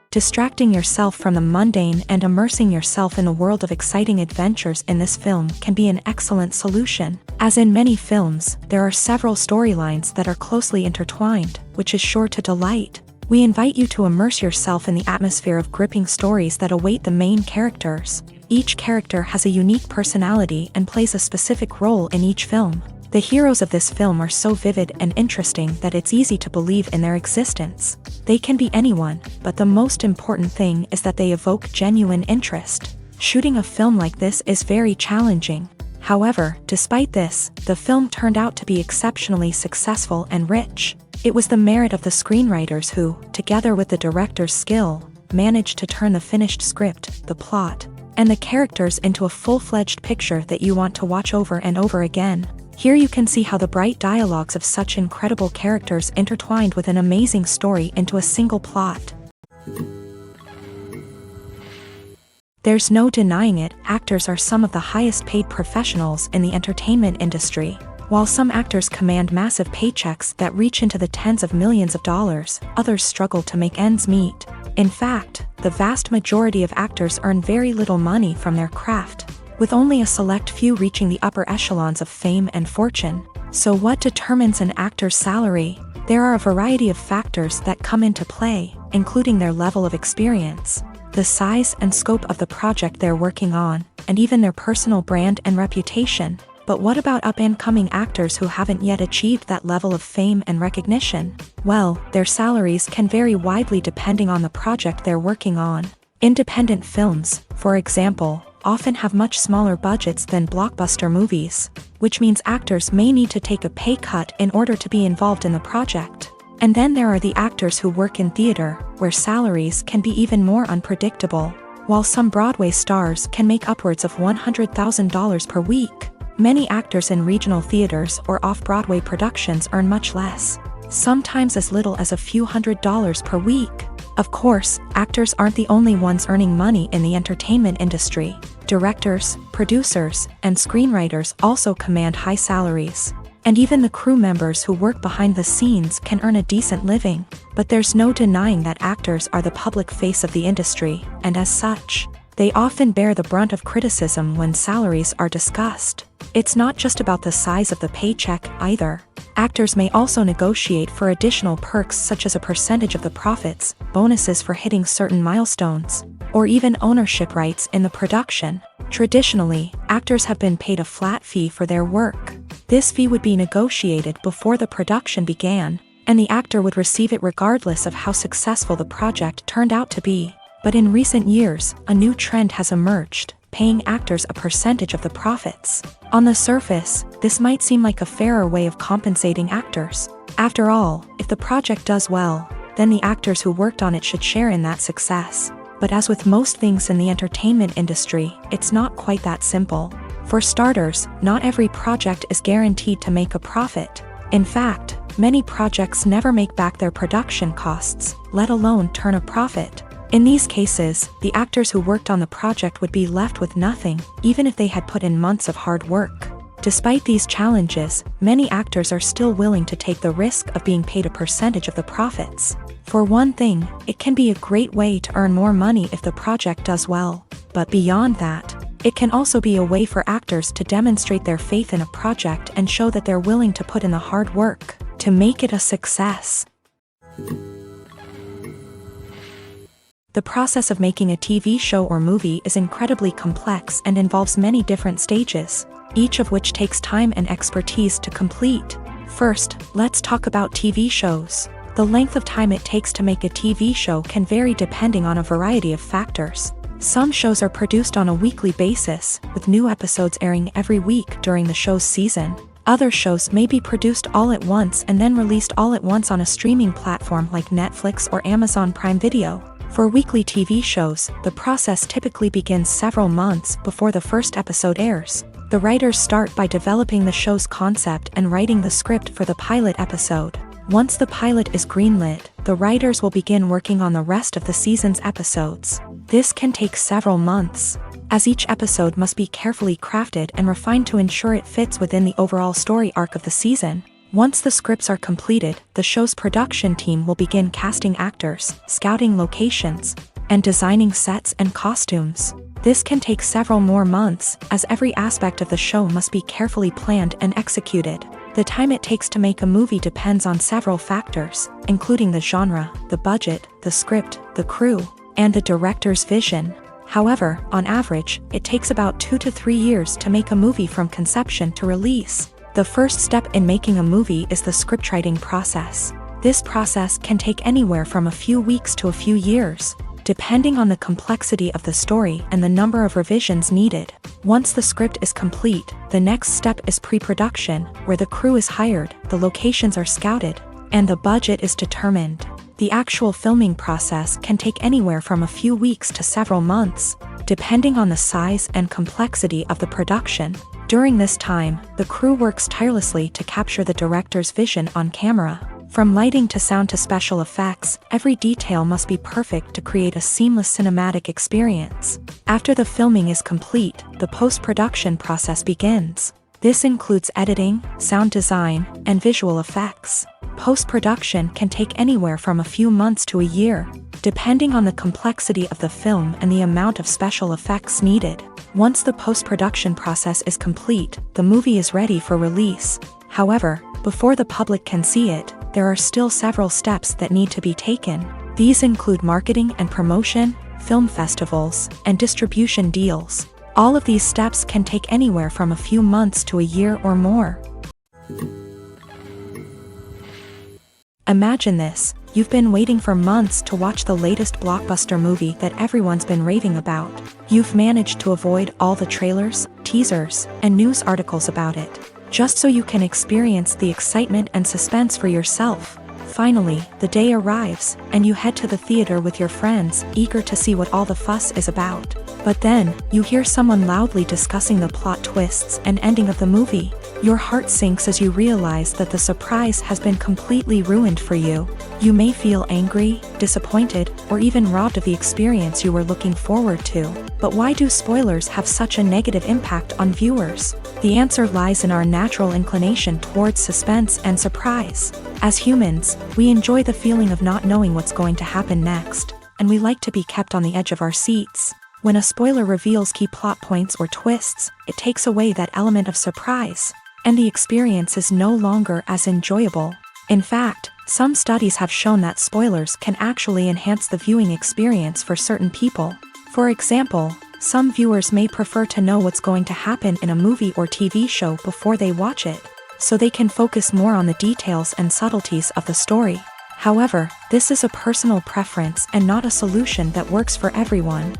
Distracting yourself from the mundane and immersing yourself in the world of exciting adventures in this film can be an excellent solution. As in many films, there are several storylines that are closely intertwined, which is sure to delight. We invite you to immerse yourself in the atmosphere of gripping stories that await the main characters. Each character has a unique personality and plays a specific role in each film. The heroes of this film are so vivid and interesting that it's easy to believe in their existence. They can be anyone, but the most important thing is that they evoke genuine interest. Shooting a film like this is very challenging. However, despite this, the film turned out to be exceptionally successful and rich. It was the merit of the screenwriters who, together with the director's skill, managed to turn the finished script, the plot, and the characters into a full-fledged picture that you want to watch over and over again. Here you can see how the bright dialogues of such incredible characters intertwined with an amazing story into a single plot. There's no denying it, actors are some of the highest paid professionals in the entertainment industry. While some actors command massive paychecks that reach into the tens of millions of dollars, others struggle to make ends meet. In fact, the vast majority of actors earn very little money from their craft, with only a select few reaching the upper echelons of fame and fortune. So what determines an actor's salary? There are a variety of factors that come into play, including their level of experience, the size and scope of the project they're working on, and even their personal brand and reputation. But what about up-and-coming actors who haven't yet achieved that level of fame and recognition? Well, their salaries can vary widely depending on the project they're working on. Independent films, for example, often have much smaller budgets than blockbuster movies, which means actors may need to take a pay cut in order to be involved in the project. And then there are the actors who work in theater, where salaries can be even more unpredictable. While some Broadway stars can make upwards of $100,000 per week, many actors in regional theaters or off-Broadway productions earn much less, sometimes as little as a few $100s per week. Of course, actors aren't the only ones earning money in the entertainment industry. Directors, producers, and screenwriters also command high salaries. And even the crew members who work behind the scenes can earn a decent living. But there's no denying that actors are the public face of the industry, and as such, they often bear the brunt of criticism when salaries are discussed. It's not just about the size of the paycheck, either. Actors may also negotiate for additional perks such as a percentage of the profits, bonuses for hitting certain milestones, or even ownership rights in the production. Traditionally, actors have been paid a flat fee for their work. This fee would be negotiated before the production began, and the actor would receive it regardless of how successful the project turned out to be. But in recent years, a new trend has emerged, paying actors a percentage of the profits. On the surface, this might seem like a fairer way of compensating actors. After all, if the project does well, then the actors who worked on it should share in that success. But as with most things in the entertainment industry, it's not quite that simple. For starters, not every project is guaranteed to make a profit. In fact, many projects never make back their production costs, let alone turn a profit. In these cases, the actors who worked on the project would be left with nothing, even if they had put in months of hard work. Despite these challenges, many actors are still willing to take the risk of being paid a percentage of the profits. For one thing, it can be a great way to earn more money if the project does well. But beyond that, it can also be a way for actors to demonstrate their faith in a project and show that they're willing to put in the hard work to make it a success. The process of making a TV show or movie is incredibly complex and involves many different stages, each of which takes time and expertise to complete. First, let's talk about TV shows. The length of time it takes to make a TV show can vary depending on a variety of factors. Some shows are produced on a weekly basis, with new episodes airing every week during the show's season. Other shows may be produced all at once and then released all at once on a streaming platform like Netflix or Amazon Prime Video. For weekly TV shows, the process typically begins several months before the first episode airs. The writers start by developing the show's concept and writing the script for the pilot episode. Once the pilot is greenlit, the writers will begin working on the rest of the season's episodes. This can take several months, as each episode must be carefully crafted and refined to ensure it fits within the overall story arc of the season. Once the scripts are completed, the show's production team will begin casting actors, scouting locations, and designing sets and costumes. This can take several more months, as every aspect of the show must be carefully planned and executed. The time it takes to make a movie depends on several factors, including the genre, the budget, the script, the crew, and the director's vision. However, on average, it takes about 2 to 3 years to make a movie from conception to release. The first step in making a movie is the scriptwriting process. This process can take anywhere from a few weeks to a few years, depending on the complexity of the story and the number of revisions needed. Once the script is complete, the next step is pre-production, where the crew is hired, the locations are scouted, and the budget is determined. The actual filming process can take anywhere from a few weeks to several months, depending on the size and complexity of the production. During this time, the crew works tirelessly to capture the director's vision on camera. From lighting to sound to special effects, every detail must be perfect to create a seamless cinematic experience. After the filming is complete, the post-production process begins. This includes editing, sound design, and visual effects. Post-production can take anywhere from a few months to a year, depending on the complexity of the film and the amount of special effects needed. Once the post-production process is complete, the movie is ready for release. However, before the public can see it, there are still several steps that need to be taken. These include marketing and promotion, film festivals, and distribution deals. All of these steps can take anywhere from a few months to a year or more. Imagine this: you've been waiting for months to watch the latest blockbuster movie that everyone's been raving about. You've managed to avoid all the trailers, teasers, and news articles about it, just so you can experience the excitement and suspense for yourself. Finally, the day arrives, and you head to the theater with your friends, eager to see what all the fuss is about. But then, you hear someone loudly discussing the plot twists and ending of the movie. Your heart sinks as you realize that the surprise has been completely ruined for you. You may feel angry, disappointed, or even robbed of the experience you were looking forward to. But why do spoilers have such a negative impact on viewers? The answer lies in our natural inclination towards suspense and surprise. As humans, we enjoy the feeling of not knowing what's going to happen next, and we like to be kept on the edge of our seats. When a spoiler reveals key plot points or twists, it takes away that element of surprise, and the experience is no longer as enjoyable. In fact, some studies have shown that spoilers can actually enhance the viewing experience for certain people. For example, some viewers may prefer to know what's going to happen in a movie or TV show before they watch it, so they can focus more on the details and subtleties of the story. However, this is a personal preference and not a solution that works for everyone.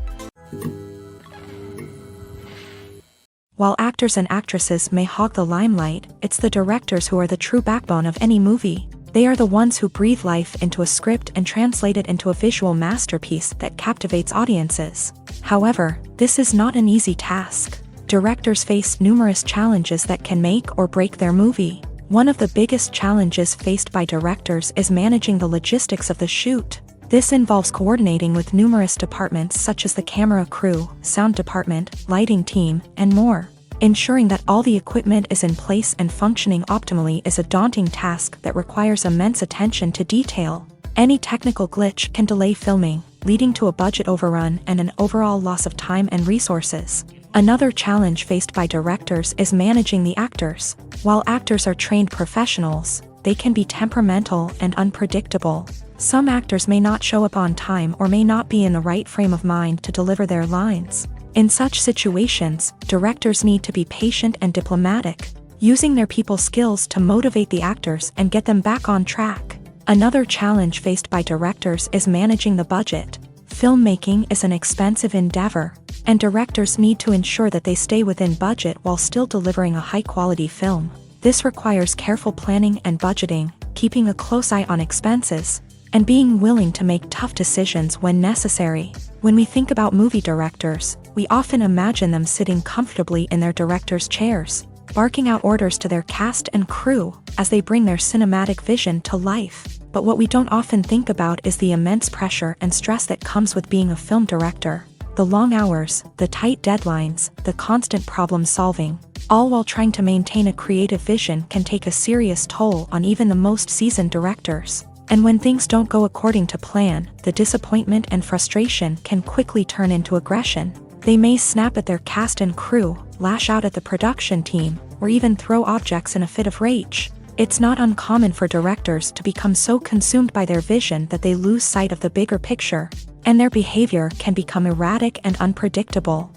While actors and actresses may hog the limelight, it's the directors who are the true backbone of any movie. They are the ones who breathe life into a script and translate it into a visual masterpiece that captivates audiences. However, this is not an easy task. Directors face numerous challenges that can make or break their movie. One of the biggest challenges faced by directors is managing the logistics of the shoot. This involves coordinating with numerous departments such as the camera crew, sound department, lighting team, and more. Ensuring that all the equipment is in place and functioning optimally is a daunting task that requires immense attention to detail. Any technical glitch can delay filming, leading to a budget overrun and an overall loss of time and resources. Another challenge faced by directors is managing the actors. While actors are trained professionals, they can be temperamental and unpredictable. Some actors may not show up on time or may not be in the right frame of mind to deliver their lines. In such situations, directors need to be patient and diplomatic, using their people skills to motivate the actors and get them back on track. Another challenge faced by directors is managing the budget. Filmmaking is an expensive endeavor, and directors need to ensure that they stay within budget while still delivering a high-quality film. This requires careful planning and budgeting, keeping a close eye on expenses, and being willing to make tough decisions when necessary. When we think about movie directors, we often imagine them sitting comfortably in their director's chairs, barking out orders to their cast and crew as they bring their cinematic vision to life. But what we don't often think about is the immense pressure and stress that comes with being a film director. The long hours, the tight deadlines, the constant problem solving. all while trying to maintain a creative vision can take a serious toll on even the most seasoned directors. And when things don't go according to plan, the disappointment and frustration can quickly turn into aggression. They may snap at their cast and crew, lash out at the production team, or even throw objects in a fit of rage. It's not uncommon for directors to become so consumed by their vision that they lose sight of the bigger picture, and their behavior can become erratic and unpredictable.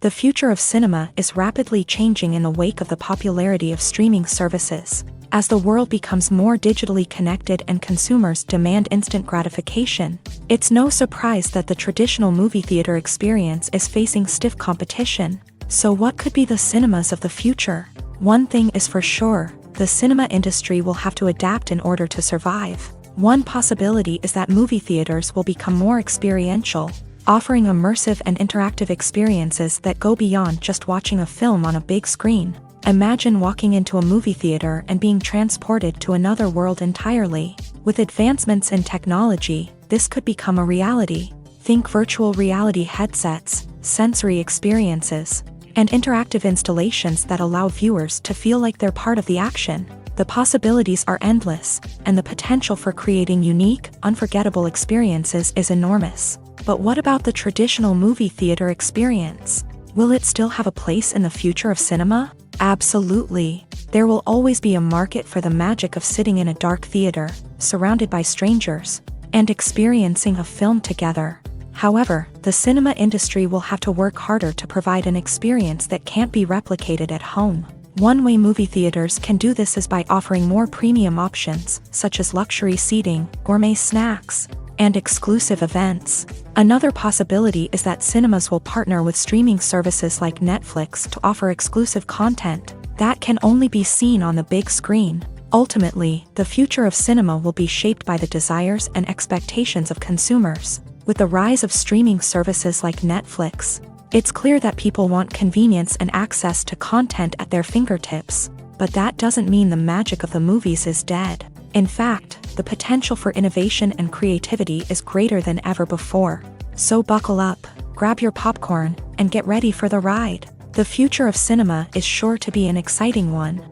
The future of cinema is rapidly changing in the wake of the popularity of streaming services. As the world becomes more digitally connected and consumers demand instant gratification, it's no surprise that the traditional movie theater experience is facing stiff competition. So what could be the cinemas of the future? One thing is for sure, the cinema industry will have to adapt in order to survive. One possibility is that movie theaters will become more experiential, offering immersive and interactive experiences that go beyond just watching a film on a big screen. Imagine walking into a movie theater and being transported to another world entirely. With advancements in technology, this could become a reality. Think virtual reality headsets, sensory experiences, and interactive installations that allow viewers to feel like they're part of the action. The possibilities are endless, and the potential for creating unique, unforgettable experiences is enormous. But what about the traditional movie theater experience? Will it still have a place in the future of cinema? Absolutely. There will always be a market for the magic of sitting in a dark theater, surrounded by strangers, and experiencing a film together. However, the cinema industry will have to work harder to provide an experience that can't be replicated at home. One way movie theaters can do this is by offering more premium options, such as luxury seating, gourmet snacks, and exclusive events. Another possibility is that cinemas will partner with streaming services like Netflix to offer exclusive content that can only be seen on the big screen. Ultimately, the future of cinema will be shaped by the desires and expectations of consumers. With the rise of streaming services like Netflix, it's clear that people want convenience and access to content at their fingertips. But that doesn't mean the magic of the movies is dead. In fact, the potential for innovation and creativity is greater than ever before. So buckle up, grab your popcorn, and get ready for the ride. The future of cinema is sure to be an exciting one.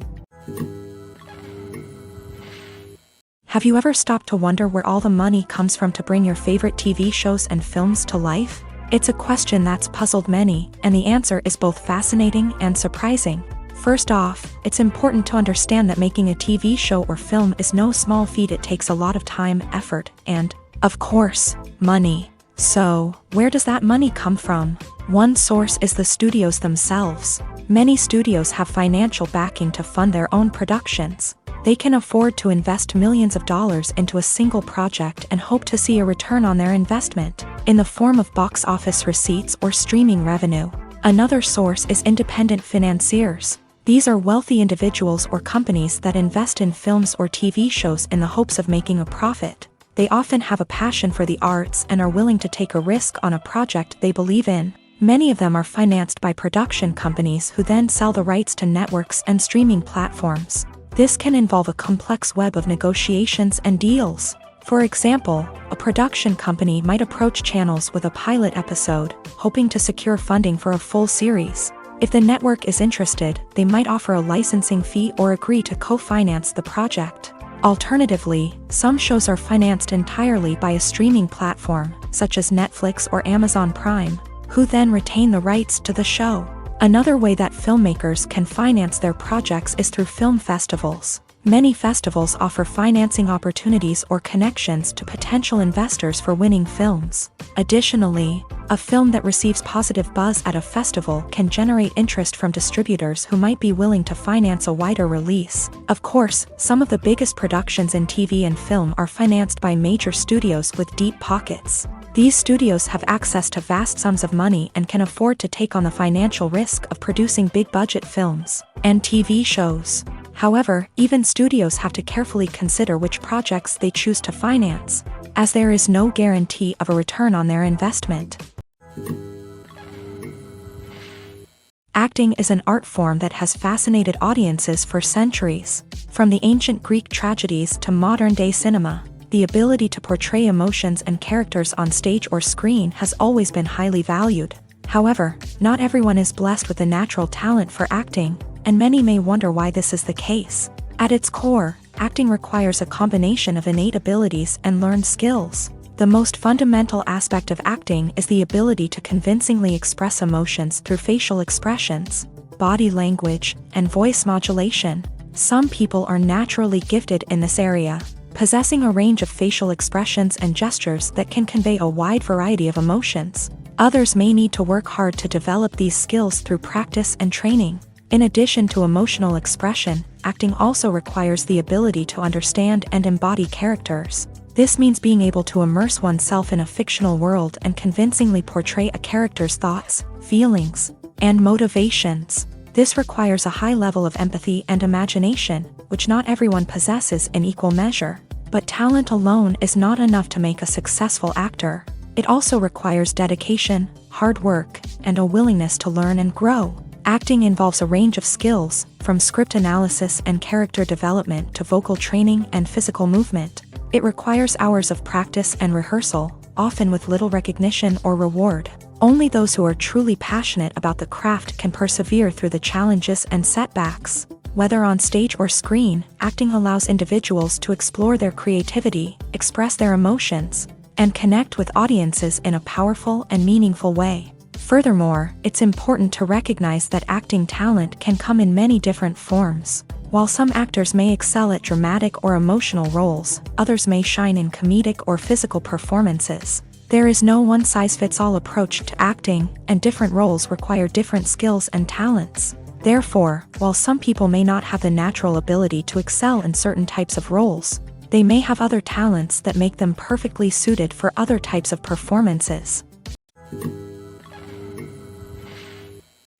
Have you ever stopped to wonder where all the money comes from to bring your favorite TV shows and films to life? It's a question that's puzzled many, and the answer is both fascinating and surprising. First off, it's important to understand that making a TV show or film is no small feat. It takes a lot of time, effort, and, of course, money. So, where does that money come from? One source is the studios themselves. Many studios have financial backing to fund their own productions. They can afford to invest millions of dollars into a single project and hope to see a return on their investment, in the form of box office receipts or streaming revenue. Another source is independent financiers. These are wealthy individuals or companies that invest in films or TV shows in the hopes of making a profit. They often have a passion for the arts and are willing to take a risk on a project they believe in. Many of them are financed by production companies who then sell the rights to networks and streaming platforms. This can involve a complex web of negotiations and deals. For example, a production company might approach channels with a pilot episode, hoping to secure funding for a full series. If the network is interested, they might offer a licensing fee or agree to co-finance the project. Alternatively, some shows are financed entirely by a streaming platform, such as Netflix or Amazon Prime, who then retain the rights to the show. Another way that filmmakers can finance their projects is through film festivals. Many festivals offer financing opportunities or connections to potential investors for winning films. Additionally, a film that receives positive buzz at a festival can generate interest from distributors who might be willing to finance a wider release. Of course, some of the biggest productions in TV and film are financed by major studios with deep pockets. These studios have access to vast sums of money and can afford to take on the financial risk of producing big-budget films and TV shows. However, even studios have to carefully consider which projects they choose to finance, as there is no guarantee of a return on their investment. Acting is an art form that has fascinated audiences for centuries. From the ancient Greek tragedies to modern-day cinema, the ability to portray emotions and characters on stage or screen has always been highly valued. However, not everyone is blessed with a natural talent for acting, and many may wonder why this is the case. At its core, acting requires a combination of innate abilities and learned skills. The most fundamental aspect of acting is the ability to convincingly express emotions through facial expressions, body language, and voice modulation. Some people are naturally gifted in this area, possessing a range of facial expressions and gestures that can convey a wide variety of emotions. Others may need to work hard to develop these skills through practice and training. In addition to emotional expression, acting also requires the ability to understand and embody characters. This means being able to immerse oneself in a fictional world and convincingly portray a character's thoughts, feelings, and motivations. This requires a high level of empathy and imagination, which not everyone possesses in equal measure. But talent alone is not enough to make a successful actor. It also requires dedication, hard work, and a willingness to learn and grow. Acting involves a range of skills, from script analysis and character development to vocal training and physical movement. It requires hours of practice and rehearsal, often with little recognition or reward. Only those who are truly passionate about the craft can persevere through the challenges and setbacks. Whether on stage or screen, acting allows individuals to explore their creativity, express their emotions, and connect with audiences in a powerful and meaningful way. Furthermore, it's important to recognize that acting talent can come in many different forms. While some actors may excel at dramatic or emotional roles, others may shine in comedic or physical performances. There is no one-size-fits-all approach to acting, and different roles require different skills and talents. Therefore, while some people may not have the natural ability to excel in certain types of roles, they may have other talents that make them perfectly suited for other types of performances.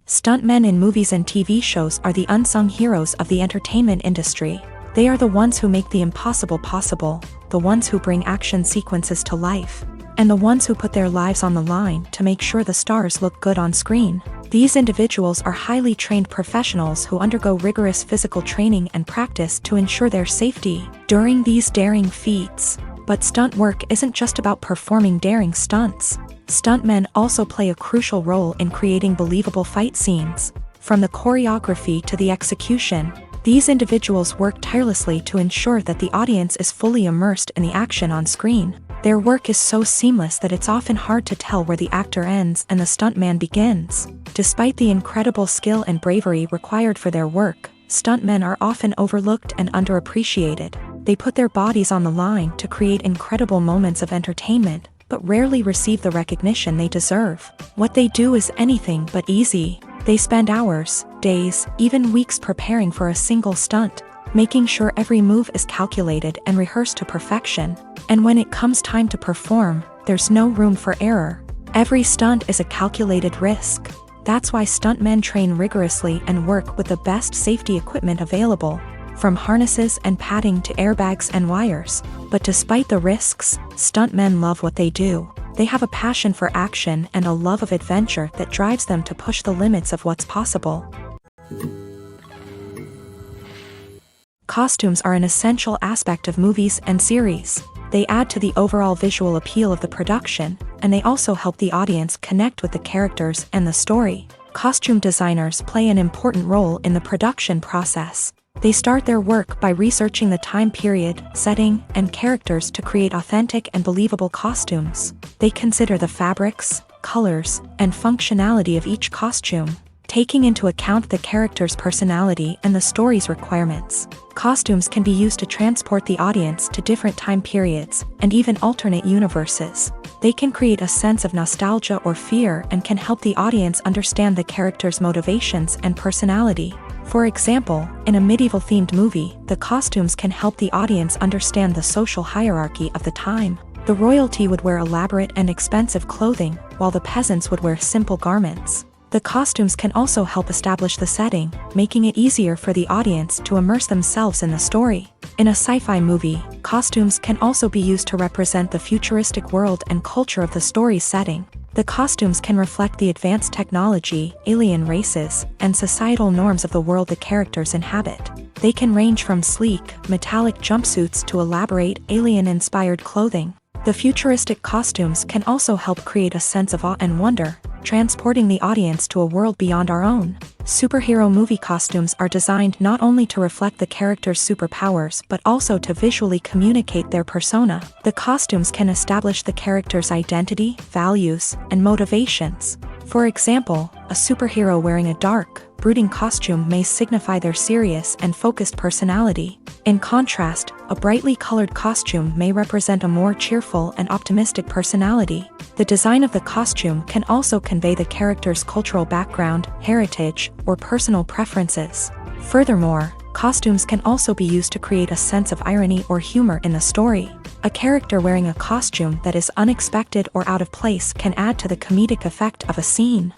Stuntmen in movies and TV shows are the unsung heroes of the entertainment industry. They are the ones who make the impossible possible, the ones who bring action sequences to life, and the ones who put their lives on the line to make sure the stars look good on screen. These individuals are highly trained professionals who undergo rigorous physical training and practice to ensure their safety during these daring feats. But stunt work isn't just about performing daring stunts. Stuntmen also play a crucial role in creating believable fight scenes. From the choreography to the execution, these individuals work tirelessly to ensure that the audience is fully immersed in the action on screen. Their work is so seamless that it's often hard to tell where the actor ends and the stuntman begins. Despite the incredible skill and bravery required for their work, stuntmen are often overlooked and underappreciated. They put their bodies on the line to create incredible moments of entertainment, but rarely receive the recognition they deserve. What they do is anything but easy. They spend hours, days, even weeks preparing for a single stunt, making sure every move is calculated and rehearsed to perfection. And when it comes time to perform, there's no room for error. Every stunt is a calculated risk. That's why stuntmen train rigorously and work with the best safety equipment available, from harnesses and padding to airbags and wires. But despite the risks, stuntmen love what they do. They have a passion for action and a love of adventure that drives them to push the limits of what's possible. Costumes are an essential aspect of movies and series. They add to the overall visual appeal of the production, and they also help the audience connect with the characters and the story. Costume designers play an important role in the production process. They start their work by researching the time period, setting, and characters to create authentic and believable costumes. They consider the fabrics, colors, and functionality of each costume, taking into account the character's personality and the story's requirements. Costumes can be used to transport the audience to different time periods and even alternate universes. They can create a sense of nostalgia or fear and can help the audience understand the character's motivations and personality. For example, in a medieval-themed movie, the costumes can help the audience understand the social hierarchy of the time. The royalty would wear elaborate and expensive clothing, while the peasants would wear simple garments. The costumes can also help establish the setting, making it easier for the audience to immerse themselves in the story. In a sci-fi movie, costumes can also be used to represent the futuristic world and culture of the story's setting. The costumes can reflect the advanced technology, alien races, and societal norms of the world the characters inhabit. They can range from sleek, metallic jumpsuits to elaborate, alien-inspired clothing. The futuristic costumes can also help create a sense of awe and wonder, transporting the audience to a world beyond our own. Superhero movie costumes are designed not only to reflect the character's superpowers but also to visually communicate their persona. The costumes can establish the character's identity, values, and motivations. For example, a superhero wearing a dark, brooding costume may signify their serious and focused personality. In contrast, a brightly colored costume may represent a more cheerful and optimistic personality. The design of the costume can also convey the character's cultural background, heritage, or personal preferences. Furthermore, costumes can also be used to create a sense of irony or humor in the story. A character wearing a costume that is unexpected or out of place can add to the comedic effect of a scene.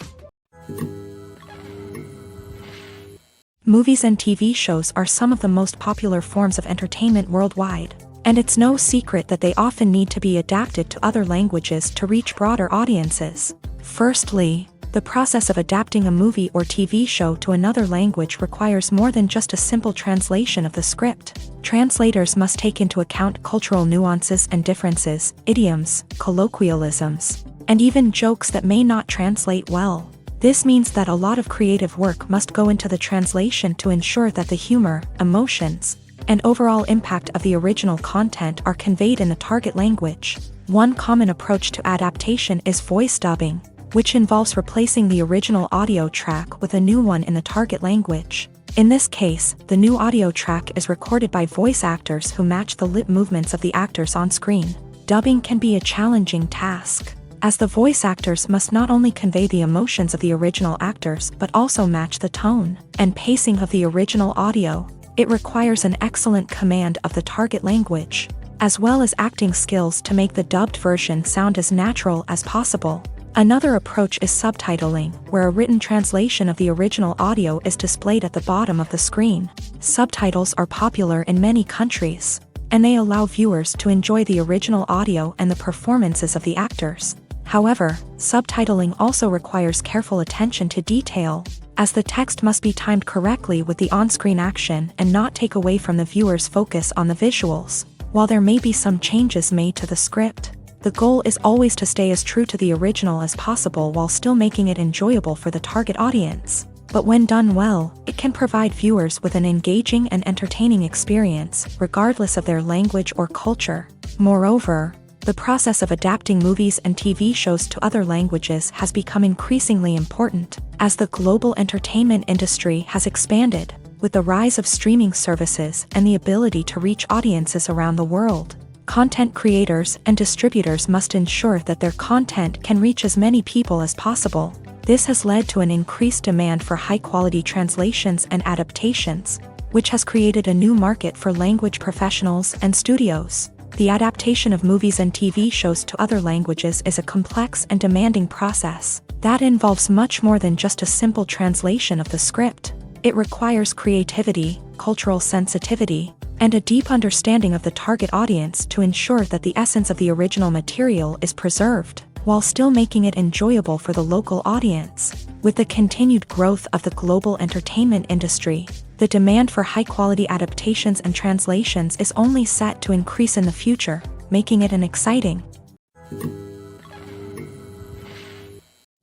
Movies and TV shows are some of the most popular forms of entertainment worldwide, and it's no secret that they often need to be adapted to other languages to reach broader audiences. Firstly, the process of adapting a movie or TV show to another language requires more than just a simple translation of the script. Translators must take into account cultural nuances and differences, idioms, colloquialisms, and even jokes that may not translate well. This means that a lot of creative work must go into the translation to ensure that the humor, emotions, and overall impact of the original content are conveyed in the target language. One common approach to adaptation is voice dubbing, which involves replacing the original audio track with a new one in the target language. In this case, the new audio track is recorded by voice actors who match the lip movements of the actors on screen. Dubbing can be a challenging task, as the voice actors must not only convey the emotions of the original actors but also match the tone and pacing of the original audio. It requires an excellent command of the target language, as well as acting skills to make the dubbed version sound as natural as possible. Another approach is subtitling, where a written translation of the original audio is displayed at the bottom of the screen. Subtitles are popular in many countries, and they allow viewers to enjoy the original audio and the performances of the actors. However, subtitling also requires careful attention to detail, as the text must be timed correctly with the on-screen action and not take away from the viewer's focus on the visuals. While there may be some changes made to the script, the goal is always to stay as true to the original as possible while still making it enjoyable for the target audience. But when done well, it can provide viewers with an engaging and entertaining experience, regardless of their language or culture. Moreover, the process of adapting movies and TV shows to other languages has become increasingly important, as the global entertainment industry has expanded, with the rise of streaming services and the ability to reach audiences around the world. Content creators and distributors must ensure that their content can reach as many people as possible. This has led to an increased demand for high-quality translations and adaptations, which has created a new market for language professionals and studios. The adaptation of movies and TV shows to other languages is a complex and demanding process that involves much more than just a simple translation of the script. It requires creativity, cultural sensitivity, and a deep understanding of the target audience to ensure that the essence of the original material is preserved, while still making it enjoyable for the local audience. With the continued growth of the global entertainment industry, the demand for high-quality adaptations and translations is only set to increase in the future, making it an exciting.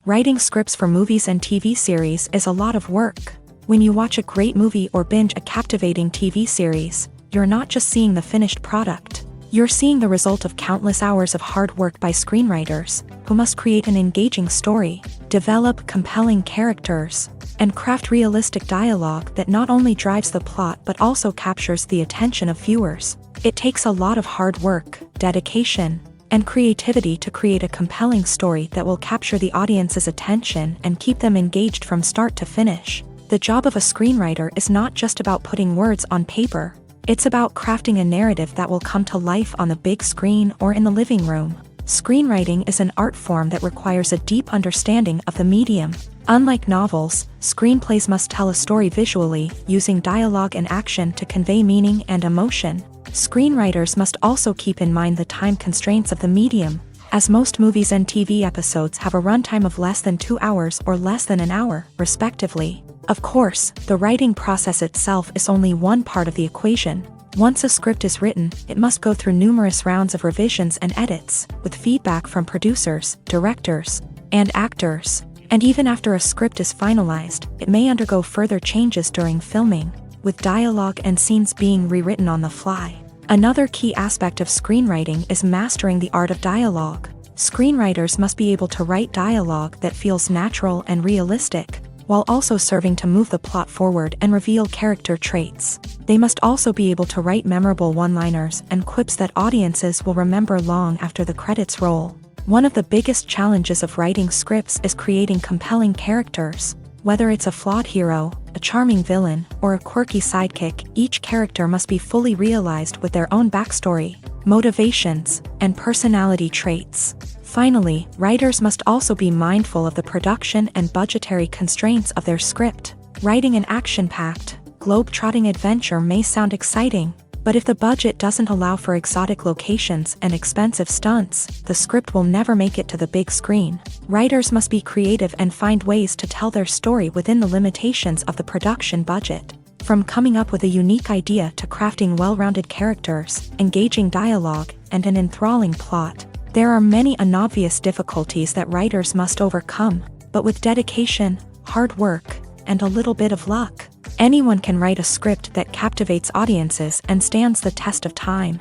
Writing scripts for movies and TV series is a lot of work. When you watch a great movie or binge a captivating TV series, you're not just seeing the finished product. You're seeing the result of countless hours of hard work by screenwriters, who must create an engaging story, develop compelling characters, and craft realistic dialogue that not only drives the plot but also captures the attention of viewers. It takes a lot of hard work, dedication, and creativity to create a compelling story that will capture the audience's attention and keep them engaged from start to finish. The job of a screenwriter is not just about putting words on paper. It's about crafting a narrative that will come to life on the big screen or in the living room. Screenwriting is an art form that requires a deep understanding of the medium. Unlike novels, screenplays must tell a story visually, using dialogue and action to convey meaning and emotion. Screenwriters must also keep in mind the time constraints of the medium, as most movies and TV episodes have a runtime of less than 2 hours or less than an hour, respectively. Of course, the writing process itself is only one part of the equation. Once a script is written, it must go through numerous rounds of revisions and edits, with feedback from producers, directors, and actors. And even after a script is finalized, it may undergo further changes during filming, with dialogue and scenes being rewritten on the fly. Another key aspect of screenwriting is mastering the art of dialogue. Screenwriters must be able to write dialogue that feels natural and realistic, while also serving to move the plot forward and reveal character traits. They must also be able to write memorable one-liners and quips that audiences will remember long after the credits roll. One of the biggest challenges of writing scripts is creating compelling characters. Whether it's a flawed hero, a charming villain, or a quirky sidekick, each character must be fully realized with their own backstory, motivations, and personality traits. Finally, writers must also be mindful of the production and budgetary constraints of their script. Writing an action-packed, globe-trotting adventure may sound exciting, but if the budget doesn't allow for exotic locations and expensive stunts, the script will never make it to the big screen. Writers must be creative and find ways to tell their story within the limitations of the production budget. From coming up with a unique idea to crafting well-rounded characters, engaging dialogue, and an enthralling plot, there are many unobvious difficulties that writers must overcome, but with dedication, hard work, and a little bit of luck, anyone can write a script that captivates audiences and stands the test of time.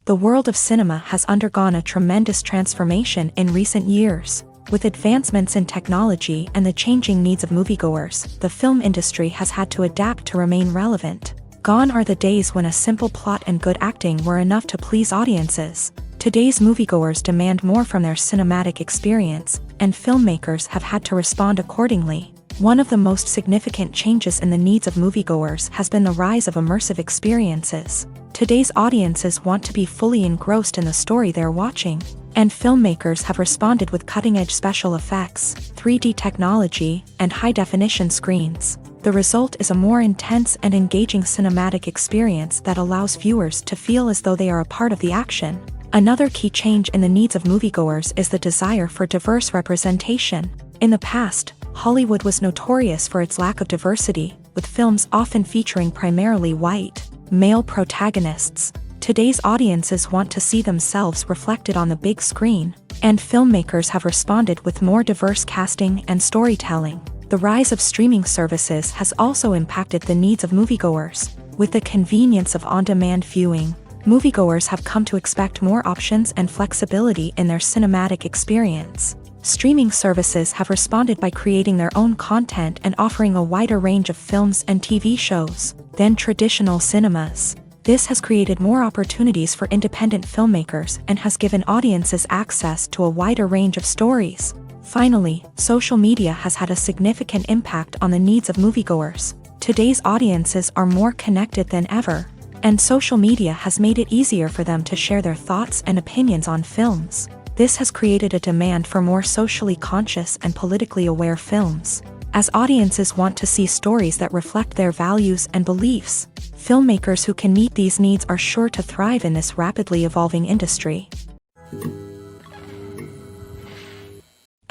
The world of cinema has undergone a tremendous transformation in recent years. With advancements in technology and the changing needs of moviegoers, the film industry has had to adapt to remain relevant. Gone are the days when a simple plot and good acting were enough to please audiences. Today's moviegoers demand more from their cinematic experience, and filmmakers have had to respond accordingly. One of the most significant changes in the needs of moviegoers has been the rise of immersive experiences. Today's audiences want to be fully engrossed in the story they're watching, and filmmakers have responded with cutting-edge special effects, 3D technology, and high-definition screens. The result is a more intense and engaging cinematic experience that allows viewers to feel as though they are a part of the action. Another key change in the needs of moviegoers is the desire for diverse representation. In the past, Hollywood was notorious for its lack of diversity, with films often featuring primarily white, male protagonists. Today's audiences want to see themselves reflected on the big screen, and filmmakers have responded with more diverse casting and storytelling. The rise of streaming services has also impacted the needs of moviegoers. With the convenience of on-demand viewing, moviegoers have come to expect more options and flexibility in their cinematic experience. Streaming services have responded by creating their own content and offering a wider range of films and TV shows than traditional cinemas. This has created more opportunities for independent filmmakers and has given audiences access to a wider range of stories. Finally, social media has had a significant impact on the needs of moviegoers. Today's audiences are more connected than ever, and social media has made it easier for them to share their thoughts and opinions on films. This has created a demand for more socially conscious and politically aware films. As audiences want to see stories that reflect their values and beliefs, filmmakers who can meet these needs are sure to thrive in this rapidly evolving industry.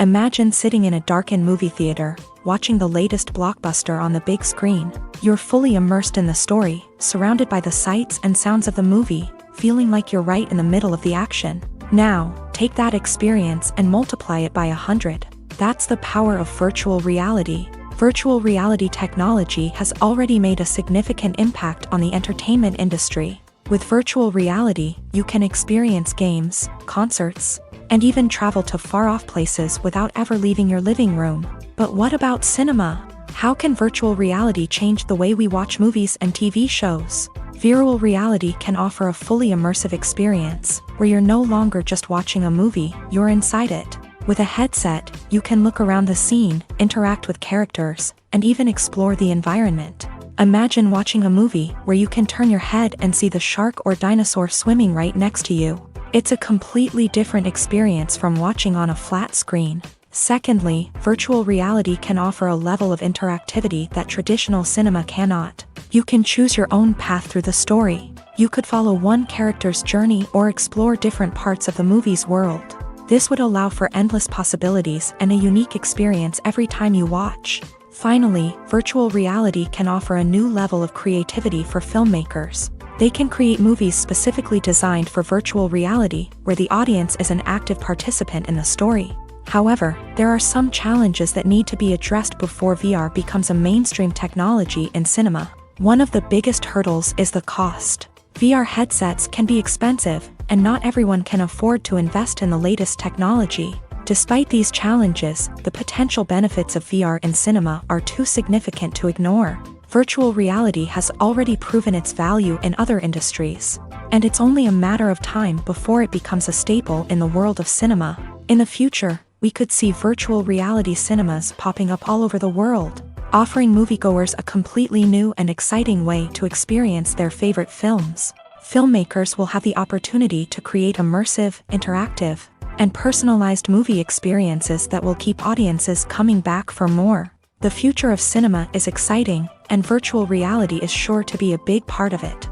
Imagine sitting in a darkened movie theater, watching the latest blockbuster on the big screen. You're fully immersed in the story, surrounded by the sights and sounds of the movie, feeling like you're right in the middle of the action. Now, take that experience and multiply it by 100. That's the power of virtual reality. Virtual reality technology has already made a significant impact on the entertainment industry. With virtual reality, you can experience games, concerts, and even travel to far-off places without ever leaving your living room. But what about cinema? How can virtual reality change the way we watch movies and TV shows? Virtual reality can offer a fully immersive experience, where you're no longer just watching a movie, you're inside it. With a headset, you can look around the scene, interact with characters, and even explore the environment. Imagine watching a movie where you can turn your head and see the shark or dinosaur swimming right next to you. It's a completely different experience from watching on a flat screen. Secondly, virtual reality can offer a level of interactivity that traditional cinema cannot. You can choose your own path through the story. You could follow one character's journey or explore different parts of the movie's world. This would allow for endless possibilities and a unique experience every time you watch. Finally, virtual reality can offer a new level of creativity for filmmakers. They can create movies specifically designed for virtual reality, where the audience is an active participant in the story. However, there are some challenges that need to be addressed before VR becomes a mainstream technology in cinema. One of the biggest hurdles is the cost. VR headsets can be expensive, and not everyone can afford to invest in the latest technology. Despite these challenges, the potential benefits of VR in cinema are too significant to ignore. Virtual reality has already proven its value in other industries, and it's only a matter of time before it becomes a staple in the world of cinema. In the future, we could see virtual reality cinemas popping up all over the world, offering moviegoers a completely new and exciting way to experience their favorite films. Filmmakers will have the opportunity to create immersive, interactive, and personalized movie experiences that will keep audiences coming back for more. The future of cinema is exciting, and virtual reality is sure to be a big part of it.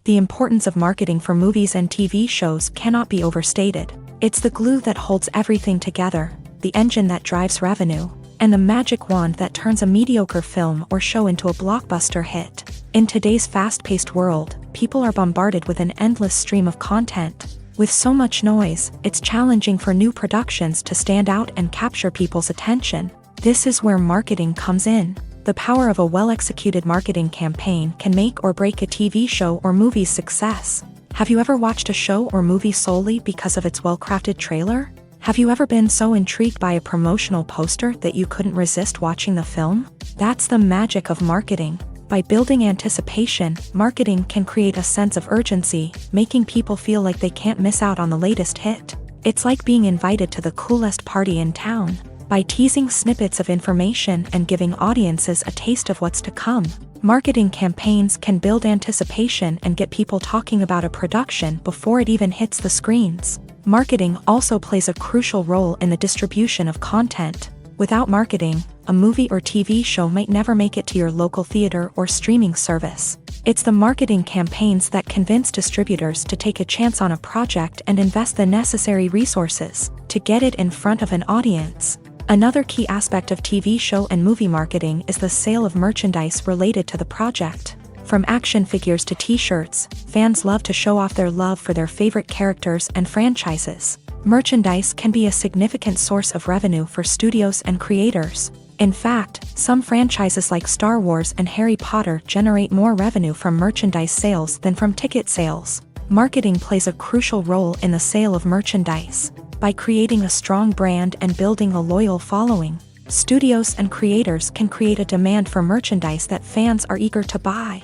The importance of marketing for movies and TV shows cannot be overstated. It's the glue that holds everything together, the engine that drives revenue, and the magic wand that turns a mediocre film or show into a blockbuster hit. In today's fast-paced world, people are bombarded with an endless stream of content. With so much noise, it's challenging for new productions to stand out and capture people's attention. This is where marketing comes in. The power of a well-executed marketing campaign can make or break a TV show or movie's success. Have you ever watched a show or movie solely because of its well-crafted trailer? Have you ever been so intrigued by a promotional poster that you couldn't resist watching the film? That's the magic of marketing. By building anticipation, marketing can create a sense of urgency, making people feel like they can't miss out on the latest hit. It's like being invited to the coolest party in town. By teasing snippets of information and giving audiences a taste of what's to come, marketing campaigns can build anticipation and get people talking about a production before it even hits the screens. Marketing also plays a crucial role in the distribution of content. Without marketing, a movie or TV show might never make it to your local theater or streaming service. It's the marketing campaigns that convince distributors to take a chance on a project and invest the necessary resources to get it in front of an audience. Another key aspect of TV show and movie marketing is the sale of merchandise related to the project. From action figures to t-shirts, fans love to show off their love for their favorite characters and franchises. Merchandise can be a significant source of revenue for studios and creators. In fact, some franchises like Star Wars and Harry Potter generate more revenue from merchandise sales than from ticket sales. Marketing plays a crucial role in the sale of merchandise. By creating a strong brand and building a loyal following, studios and creators can create a demand for merchandise that fans are eager to buy.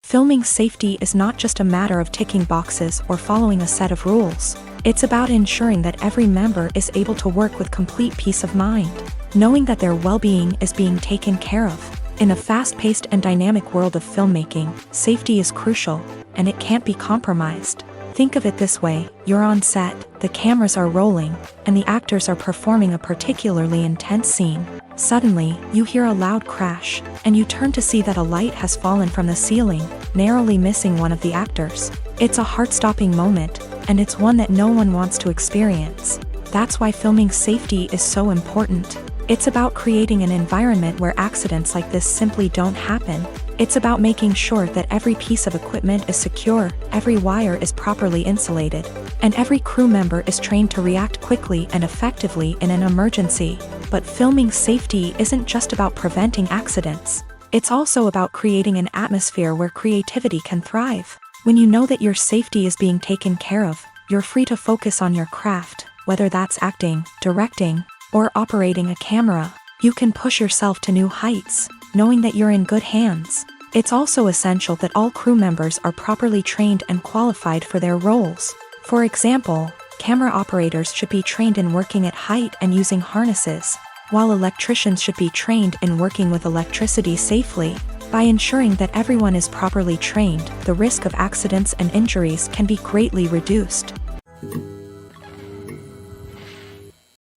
Filming safety is not just a matter of ticking boxes or following a set of rules. It's about ensuring that every member is able to work with complete peace of mind, knowing that their well-being is being taken care of. In a fast-paced and dynamic world of filmmaking, safety is crucial, and it can't be compromised. Think of it this way: you're on set, the cameras are rolling, and the actors are performing a particularly intense scene. Suddenly, you hear a loud crash, and you turn to see that a light has fallen from the ceiling, narrowly missing one of the actors. It's a heart-stopping moment, and it's one that no one wants to experience. That's why filming safety is so important. It's about creating an environment where accidents like this simply don't happen. It's about making sure that every piece of equipment is secure, every wire is properly insulated, and every crew member is trained to react quickly and effectively in an emergency. But filming safety isn't just about preventing accidents. It's also about creating an atmosphere where creativity can thrive. When you know that your safety is being taken care of, you're free to focus on your craft, whether that's acting, directing, or operating a camera. You can push yourself to new heights, knowing that you're in good hands. It's also essential that all crew members are properly trained and qualified for their roles. For example, camera operators should be trained in working at height and using harnesses, while electricians should be trained in working with electricity safely. By ensuring that everyone is properly trained, the risk of accidents and injuries can be greatly reduced.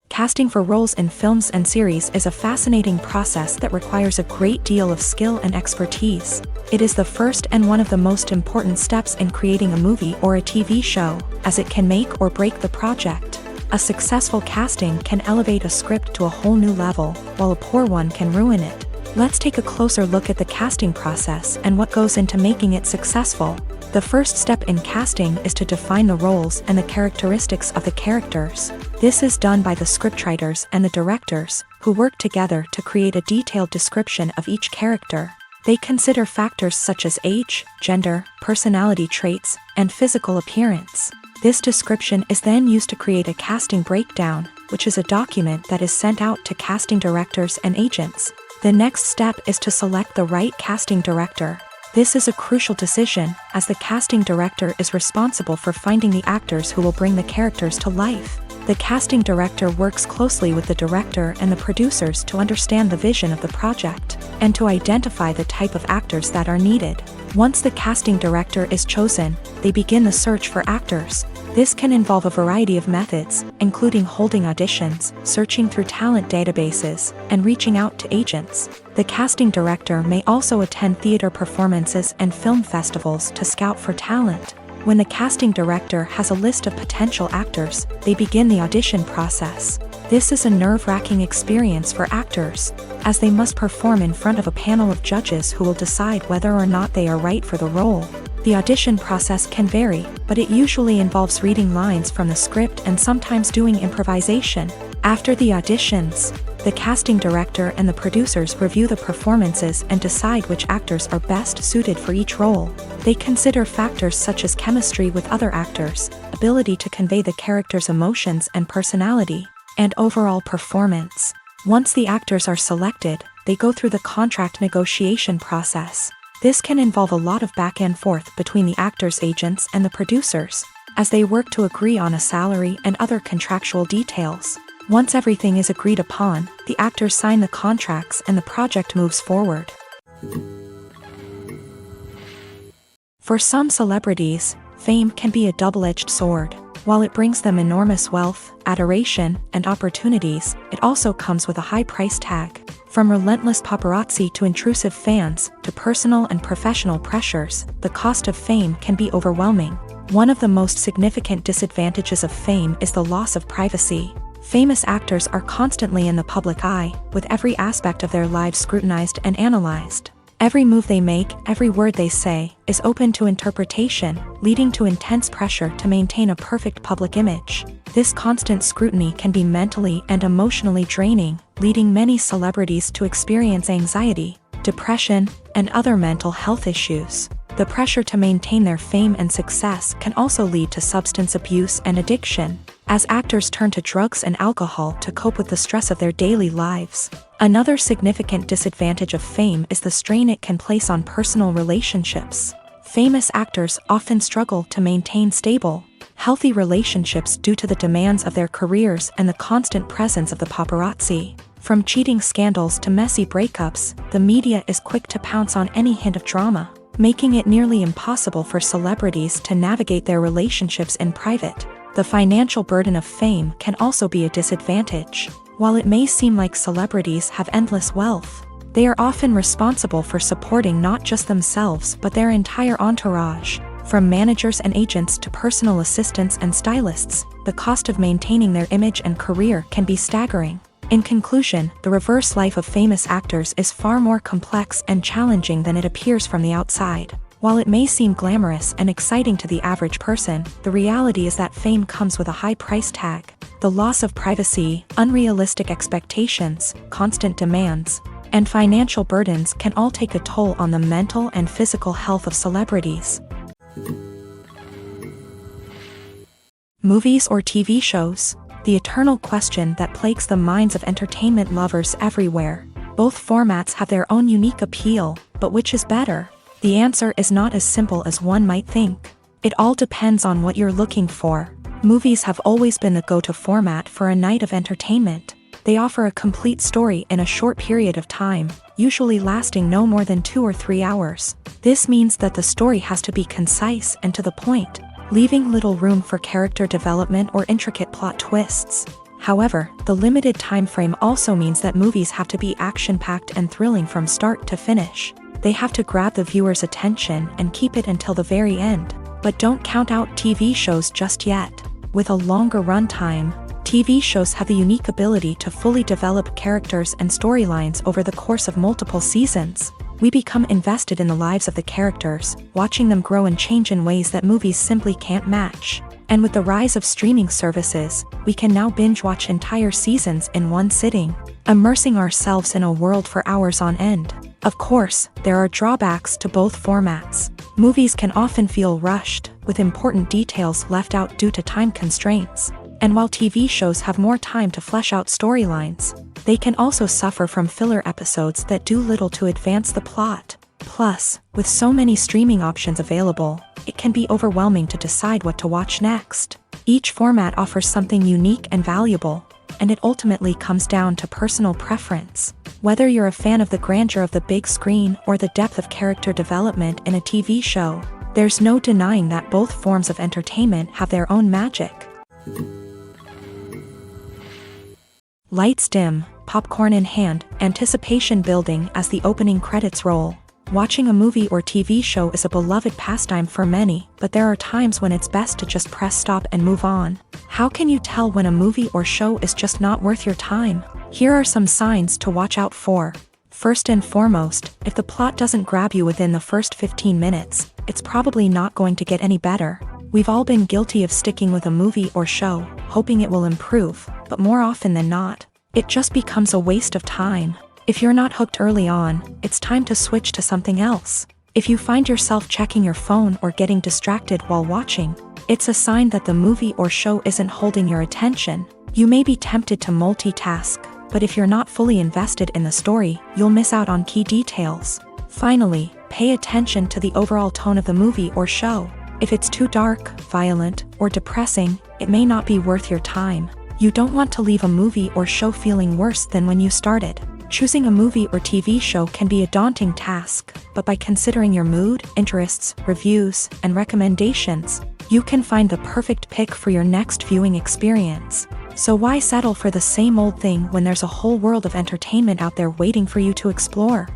Casting for roles in films and series is a fascinating process that requires a great deal of skill and expertise. It is the first and one of the most important steps in creating a movie or a TV show, as it can make or break the project. A successful casting can elevate a script to a whole new level, while a poor one can ruin it. Let's take a closer look at the casting process and what goes into making it successful. The first step in casting is to define the roles and the characteristics of the characters. This is done by the scriptwriters and the directors, who work together to create a detailed description of each character. They consider factors such as age, gender, personality traits, and physical appearance. This description is then used to create a casting breakdown, which is a document that is sent out to casting directors and agents. The next step is to select the right casting director. This is a crucial decision, as the casting director is responsible for finding the actors who will bring the characters to life. The casting director works closely with the director and the producers to understand the vision of the project, and to identify the type of actors that are needed. Once the casting director is chosen, they begin the search for actors. This can involve a variety of methods, including holding auditions, searching through talent databases, and reaching out to agents. The casting director may also attend theater performances and film festivals to scout for talent. When the casting director has a list of potential actors, they begin the audition process. This is a nerve-wracking experience for actors, as they must perform in front of a panel of judges who will decide whether or not they are right for the role. The audition process can vary, but it usually involves reading lines from the script and sometimes doing improvisation. After the auditions, the casting director and the producers review the performances and decide which actors are best suited for each role. They consider factors such as chemistry with other actors, ability to convey the character's emotions and personality, and overall performance. Once the actors are selected, they go through the contract negotiation process. This can involve a lot of back and forth between the actors' agents and the producers, as they work to agree on a salary and other contractual details. Once everything is agreed upon, the actors sign the contracts and the project moves forward. For some celebrities, fame can be a double-edged sword. While it brings them enormous wealth, adoration, and opportunities, it also comes with a high price tag. From relentless paparazzi to intrusive fans, to personal and professional pressures, the cost of fame can be overwhelming. One of the most significant disadvantages of fame is the loss of privacy. Famous actors are constantly in the public eye, with every aspect of their lives scrutinized and analyzed. Every move they make, every word they say, is open to interpretation, leading to intense pressure to maintain a perfect public image. This constant scrutiny can be mentally and emotionally draining, leading many celebrities to experience anxiety, depression, and other mental health issues. The pressure to maintain their fame and success can also lead to substance abuse and addiction, as actors turn to drugs and alcohol to cope with the stress of their daily lives. Another significant disadvantage of fame is the strain it can place on personal relationships. Famous actors often struggle to maintain stable, healthy relationships due to the demands of their careers and the constant presence of the paparazzi. From cheating scandals to messy breakups, the media is quick to pounce on any hint of drama, making it nearly impossible for celebrities to navigate their relationships in private. The financial burden of fame can also be a disadvantage. While it may seem like celebrities have endless wealth, they are often responsible for supporting not just themselves but their entire entourage. From managers and agents to personal assistants and stylists, the cost of maintaining their image and career can be staggering. In conclusion, the reverse life of famous actors is far more complex and challenging than it appears from the outside. While it may seem glamorous and exciting to the average person, the reality is that fame comes with a high price tag. The loss of privacy, unrealistic expectations, constant demands, and financial burdens can all take a toll on the mental and physical health of celebrities. Movies or TV shows? The eternal question that plagues the minds of entertainment lovers everywhere. Both formats have their own unique appeal, but which is better? The answer is not as simple as one might think. It all depends on what you're looking for. Movies have always been the go-to format for a night of entertainment. They offer a complete story in a short period of time, usually lasting no more than 2 or 3 hours. This means that the story has to be concise and to the point, leaving little room for character development or intricate plot twists. However, the limited time frame also means that movies have to be action-packed and thrilling from start to finish. They have to grab the viewer's attention and keep it until the very end. But don't count out TV shows just yet. With a longer runtime, TV shows have the unique ability to fully develop characters and storylines over the course of multiple seasons. We become invested in the lives of the characters, watching them grow and change in ways that movies simply can't match. And with the rise of streaming services, we can now binge-watch entire seasons in one sitting, immersing ourselves in a world for hours on end. Of course, there are drawbacks to both formats. Movies can often feel rushed, with important details left out due to time constraints. And while TV shows have more time to flesh out storylines, they can also suffer from filler episodes that do little to advance the plot. Plus, with so many streaming options available, it can be overwhelming to decide what to watch next. Each format offers something unique and valuable, and it ultimately comes down to personal preference. Whether you're a fan of the grandeur of the big screen or the depth of character development in a TV show, there's no denying that both forms of entertainment have their own magic. Lights dim, popcorn in hand, anticipation building as the opening credits roll. Watching a movie or TV show is a beloved pastime for many, but there are times when it's best to just press stop and move on. How can you tell when a movie or show is just not worth your time? Here are some signs to watch out for. First and foremost, if the plot doesn't grab you within the first 15 minutes, it's probably not going to get any better. We've all been guilty of sticking with a movie or show, hoping it will improve, but more often than not, it just becomes a waste of time. If you're not hooked early on, it's time to switch to something else. If you find yourself checking your phone or getting distracted while watching, it's a sign that the movie or show isn't holding your attention. You may be tempted to multitask, but if you're not fully invested in the story, you'll miss out on key details. Finally, pay attention to the overall tone of the movie or show. If it's too dark, violent, or depressing, it may not be worth your time. You don't want to leave a movie or show feeling worse than when you started. Choosing a movie or TV show can be a daunting task, but by considering your mood, interests, reviews, and recommendations, you can find the perfect pick for your next viewing experience. So why settle for the same old thing when there's a whole world of entertainment out there waiting for you to explore?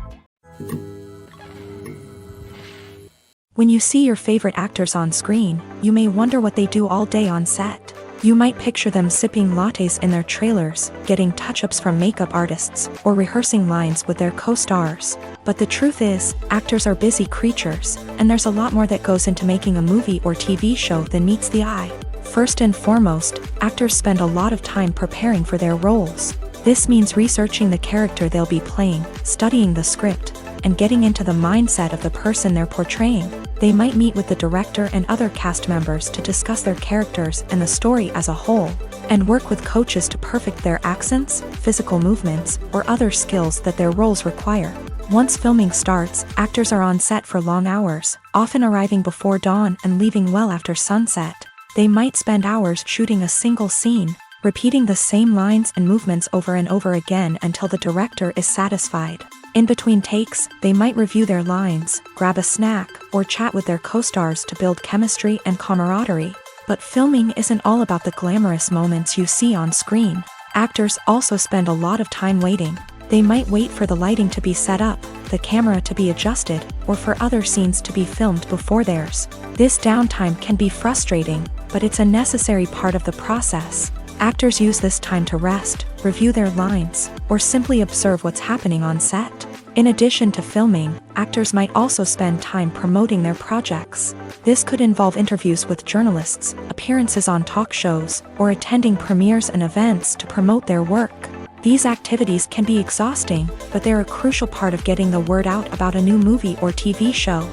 When you see your favorite actors on screen, you may wonder what they do all day on set. You might picture them sipping lattes in their trailers, getting touch-ups from makeup artists, or rehearsing lines with their co-stars. But the truth is, actors are busy creatures, and there's a lot more that goes into making a movie or TV show than meets the eye. First and foremost, actors spend a lot of time preparing for their roles. This means researching the character they'll be playing, studying the script, and getting into the mindset of the person they're portraying. They might meet with the director and other cast members to discuss their characters and the story as a whole, and work with coaches to perfect their accents, physical movements, or other skills that their roles require. Once filming starts, actors are on set for long hours, often arriving before dawn and leaving well after sunset. They might spend hours shooting a single scene, repeating the same lines and movements over and over again until the director is satisfied. In between takes, they might review their lines, grab a snack, or chat with their co-stars to build chemistry and camaraderie. But filming isn't all about the glamorous moments you see on screen. Actors also spend a lot of time waiting. They might wait for the lighting to be set up, the camera to be adjusted, or for other scenes to be filmed before theirs. This downtime can be frustrating, but it's a necessary part of the process. Actors use this time to rest, review their lines, or simply observe what's happening on set. In addition to filming, actors might also spend time promoting their projects. This could involve interviews with journalists, appearances on talk shows, or attending premieres and events to promote their work. These activities can be exhausting, but they're a crucial part of getting the word out about a new movie or TV show.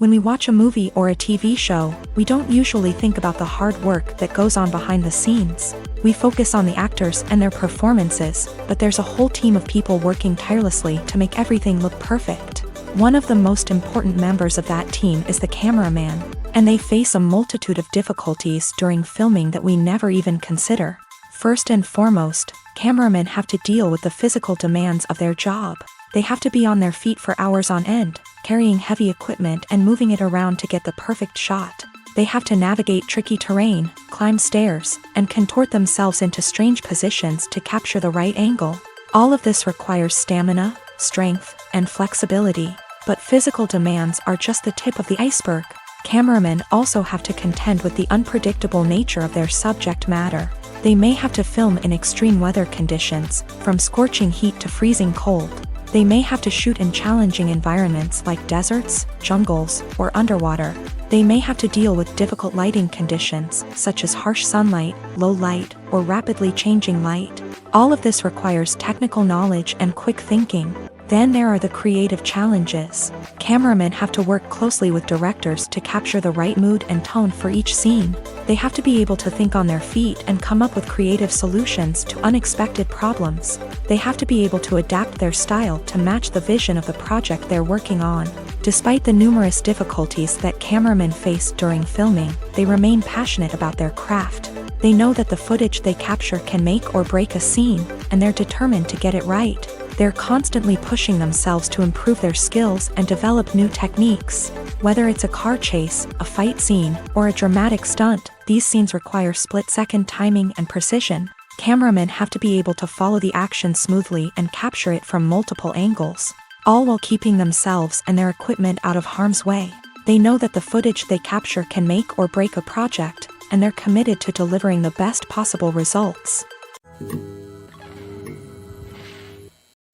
When we watch a movie or a TV show, we don't usually think about the hard work that goes on behind the scenes. We focus on the actors and their performances, but there's a whole team of people working tirelessly to make everything look perfect. One of the most important members of that team is the cameraman, and they face a multitude of difficulties during filming that we never even consider. First and foremost, cameramen have to deal with the physical demands of their job. They have to be on their feet for hours on end, carrying heavy equipment and moving it around to get the perfect shot. They have to navigate tricky terrain, climb stairs, and contort themselves into strange positions to capture the right angle. All of this requires stamina, strength, and flexibility. But physical demands are just the tip of the iceberg. Cameramen also have to contend with the unpredictable nature of their subject matter. They may have to film in extreme weather conditions, from scorching heat to freezing cold. They may have to shoot in challenging environments like deserts, jungles, or underwater. They may have to deal with difficult lighting conditions, such as harsh sunlight, low light, or rapidly changing light. All of this requires technical knowledge and quick thinking. Then there are the creative challenges. Cameramen have to work closely with directors to capture the right mood and tone for each scene. They have to be able to think on their feet and come up with creative solutions to unexpected problems. They have to be able to adapt their style to match the vision of the project they're working on. Despite the numerous difficulties that cameramen face during filming, they remain passionate about their craft. They know that the footage they capture can make or break a scene, and they're determined to get it right. They're constantly pushing themselves to improve their skills and develop new techniques. Whether it's a car chase, a fight scene, or a dramatic stunt, these scenes require split-second timing and precision. Cameramen have to be able to follow the action smoothly and capture it from multiple angles, all while keeping themselves and their equipment out of harm's way. They know that the footage they capture can make or break a project, and they're committed to delivering the best possible results.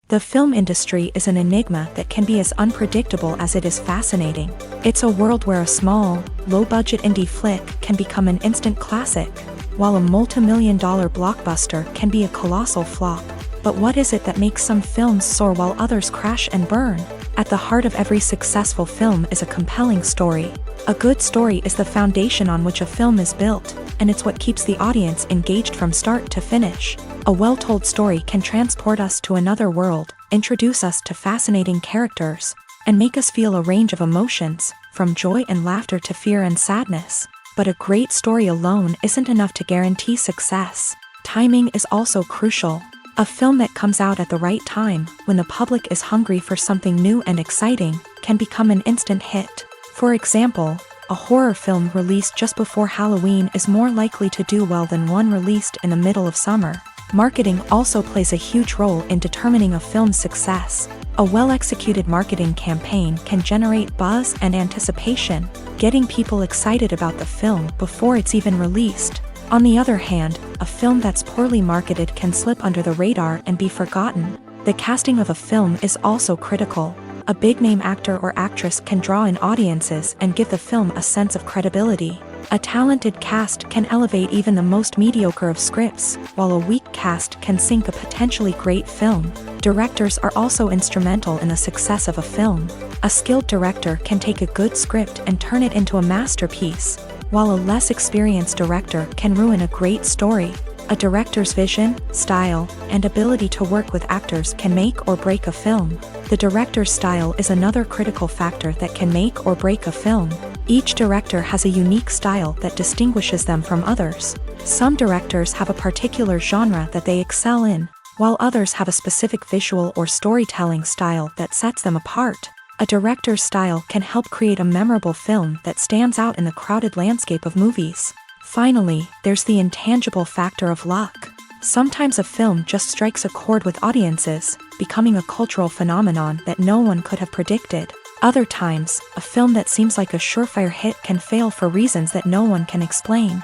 The film industry is an enigma that can be as unpredictable as it is fascinating. It's a world where a small, low-budget indie flick can become an instant classic, while a multi-million-dollar blockbuster can be a colossal flop. But what is it that makes some films soar while others crash and burn? At the heart of every successful film is a compelling story. A good story is the foundation on which a film is built, and it's what keeps the audience engaged from start to finish. A well-told story can transport us to another world, introduce us to fascinating characters, and make us feel a range of emotions, from joy and laughter to fear and sadness. But a great story alone isn't enough to guarantee success. Timing is also crucial. A film that comes out at the right time, when the public is hungry for something new and exciting, can become an instant hit. For example, a horror film released just before Halloween is more likely to do well than one released in the middle of summer. Marketing also plays a huge role in determining a film's success. A well-executed marketing campaign can generate buzz and anticipation, getting people excited about the film before it's even released. On the other hand, a film that's poorly marketed can slip under the radar and be forgotten. The casting of a film is also critical. A big-name actor or actress can draw in audiences and give the film a sense of credibility. A talented cast can elevate even the most mediocre of scripts, while a weak cast can sink a potentially great film. Directors are also instrumental in the success of a film. A skilled director can take a good script and turn it into a masterpiece, while a less experienced director can ruin a great story. A director's vision, style, and ability to work with actors can make or break a film. The director's style is another critical factor that can make or break a film. Each director has a unique style that distinguishes them from others. Some directors have a particular genre that they excel in, while others have a specific visual or storytelling style that sets them apart. A director's style can help create a memorable film that stands out in the crowded landscape of movies. Finally, there's the intangible factor of luck. Sometimes a film just strikes a chord with audiences, becoming a cultural phenomenon that no one could have predicted. Other times, a film that seems like a surefire hit can fail for reasons that no one can explain.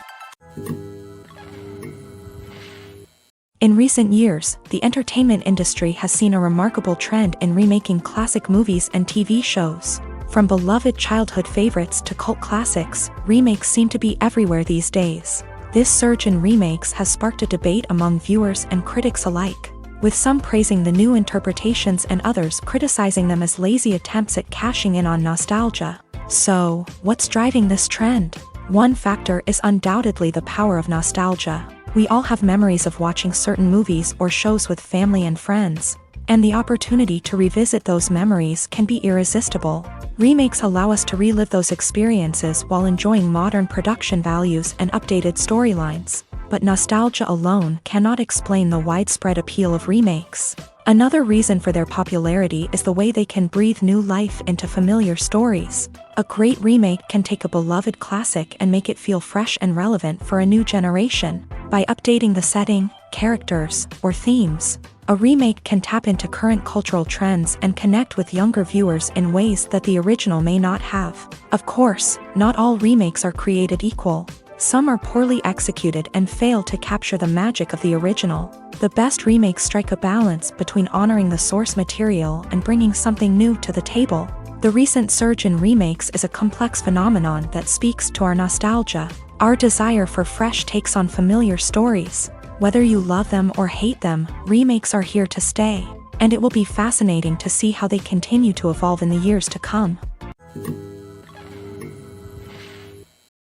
In recent years, the entertainment industry has seen a remarkable trend in remaking classic movies and TV shows. From beloved childhood favorites to cult classics, remakes seem to be everywhere these days. This surge in remakes has sparked a debate among viewers and critics alike, with some praising the new interpretations and others criticizing them as lazy attempts at cashing in on nostalgia. So, what's driving this trend? One factor is undoubtedly the power of nostalgia. We all have memories of watching certain movies or shows with family and friends, and the opportunity to revisit those memories can be irresistible. Remakes allow us to relive those experiences while enjoying modern production values and updated storylines. But nostalgia alone cannot explain the widespread appeal of remakes. Another reason for their popularity is the way they can breathe new life into familiar stories. A great remake can take a beloved classic and make it feel fresh and relevant for a new generation. By updating the setting, characters, or themes, A remake can tap into current cultural trends and connect with younger viewers in ways that the original may not have. Of course, not all remakes are created equal. Some are poorly executed and fail to capture the magic of the original. The best remakes strike a balance between honoring the source material and bringing something new to the table. The recent surge in remakes is a complex phenomenon that speaks to our nostalgia, our desire for fresh takes on familiar stories. Whether you love them or hate them, remakes are here to stay, and it will be fascinating to see how they continue to evolve in the years to come.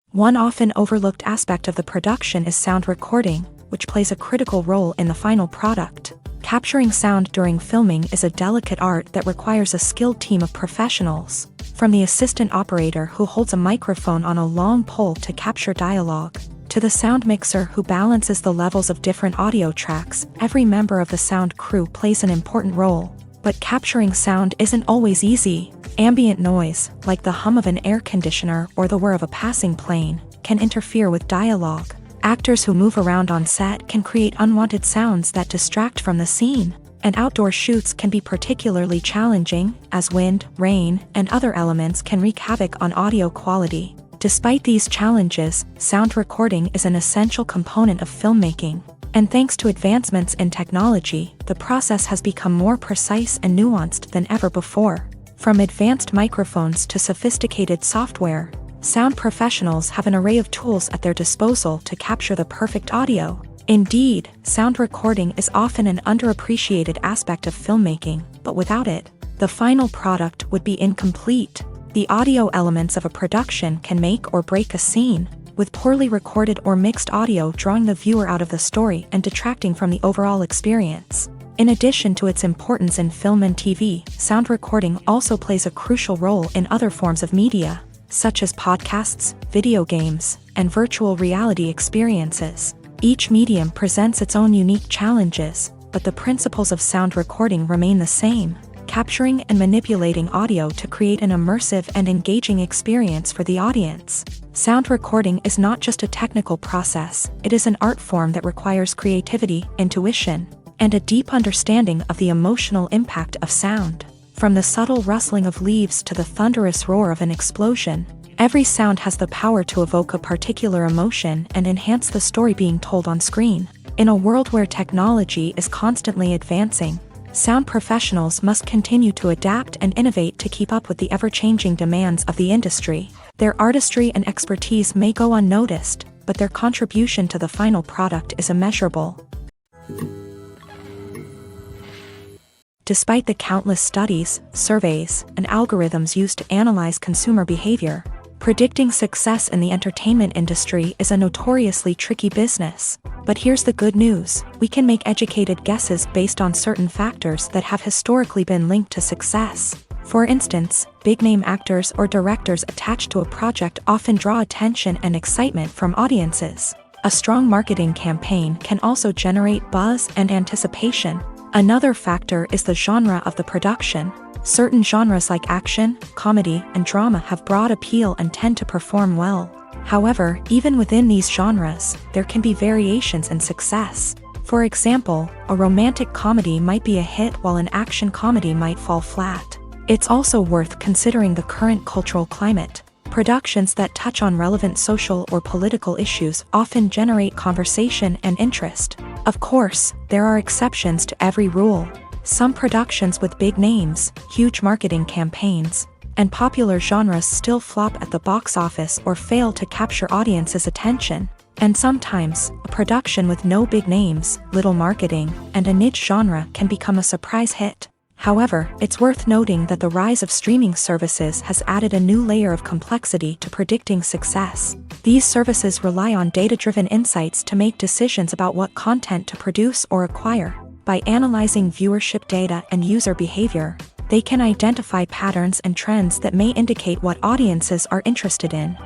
One often overlooked aspect of the production is sound recording, which plays a critical role in the final product. Capturing sound during filming is a delicate art that requires a skilled team of professionals, from the assistant operator who holds a microphone on a long pole to capture dialogue, to the sound mixer who balances the levels of different audio tracks. Every member of the sound crew plays an important role. But capturing sound isn't always easy. Ambient noise, like the hum of an air conditioner or the whir of a passing plane, can interfere with dialogue. Actors who move around on set can create unwanted sounds that distract from the scene. And outdoor shoots can be particularly challenging, as wind, rain, and other elements can wreak havoc on audio quality. Despite these challenges, sound recording is an essential component of filmmaking. And thanks to advancements in technology, the process has become more precise and nuanced than ever before. From advanced microphones to sophisticated software, sound professionals have an array of tools at their disposal to capture the perfect audio. Indeed, sound recording is often an underappreciated aspect of filmmaking, but without it, the final product would be incomplete. The audio elements of a production can make or break a scene, with poorly recorded or mixed audio drawing the viewer out of the story and detracting from the overall experience. In addition to its importance in film and TV, sound recording also plays a crucial role in other forms of media, such as podcasts, video games, and virtual reality experiences. Each medium presents its own unique challenges, but the principles of sound recording remain the same: capturing and manipulating audio to create an immersive and engaging experience for the audience. Sound recording is not just a technical process, it is an art form that requires creativity, intuition, and a deep understanding of the emotional impact of sound. From the subtle rustling of leaves to the thunderous roar of an explosion, every sound has the power to evoke a particular emotion and enhance the story being told on screen. In a world where technology is constantly advancing, sound professionals must continue to adapt and innovate to keep up with the ever-changing demands of the industry. Their artistry and expertise may go unnoticed, but their contribution to the final product is immeasurable. Despite the countless studies, surveys, and algorithms used to analyze consumer behavior, predicting success in the entertainment industry is a notoriously tricky business. But here's the good news: we can make educated guesses based on certain factors that have historically been linked to success. For instance, big-name actors or directors attached to a project often draw attention and excitement from audiences. A strong marketing campaign can also generate buzz and anticipation. Another factor is the genre of the production. Certain genres like action, comedy, and drama have broad appeal and tend to perform well. However, even within these genres, there can be variations in success. For example, a romantic comedy might be a hit while an action comedy might fall flat. It's also worth considering the current cultural climate. Productions that touch on relevant social or political issues often generate conversation and interest. Of course, there are exceptions to every rule. Some productions with big names, huge marketing campaigns, and popular genres still flop at the box office or fail to capture audiences' attention. And sometimes, a production with no big names, little marketing, and a niche genre can become a surprise hit. However, it's worth noting that the rise of streaming services has added a new layer of complexity to predicting success. These services rely on data-driven insights to make decisions about what content to produce or acquire. By analyzing viewership data and user behavior, they can identify patterns and trends that may indicate what audiences are interested in.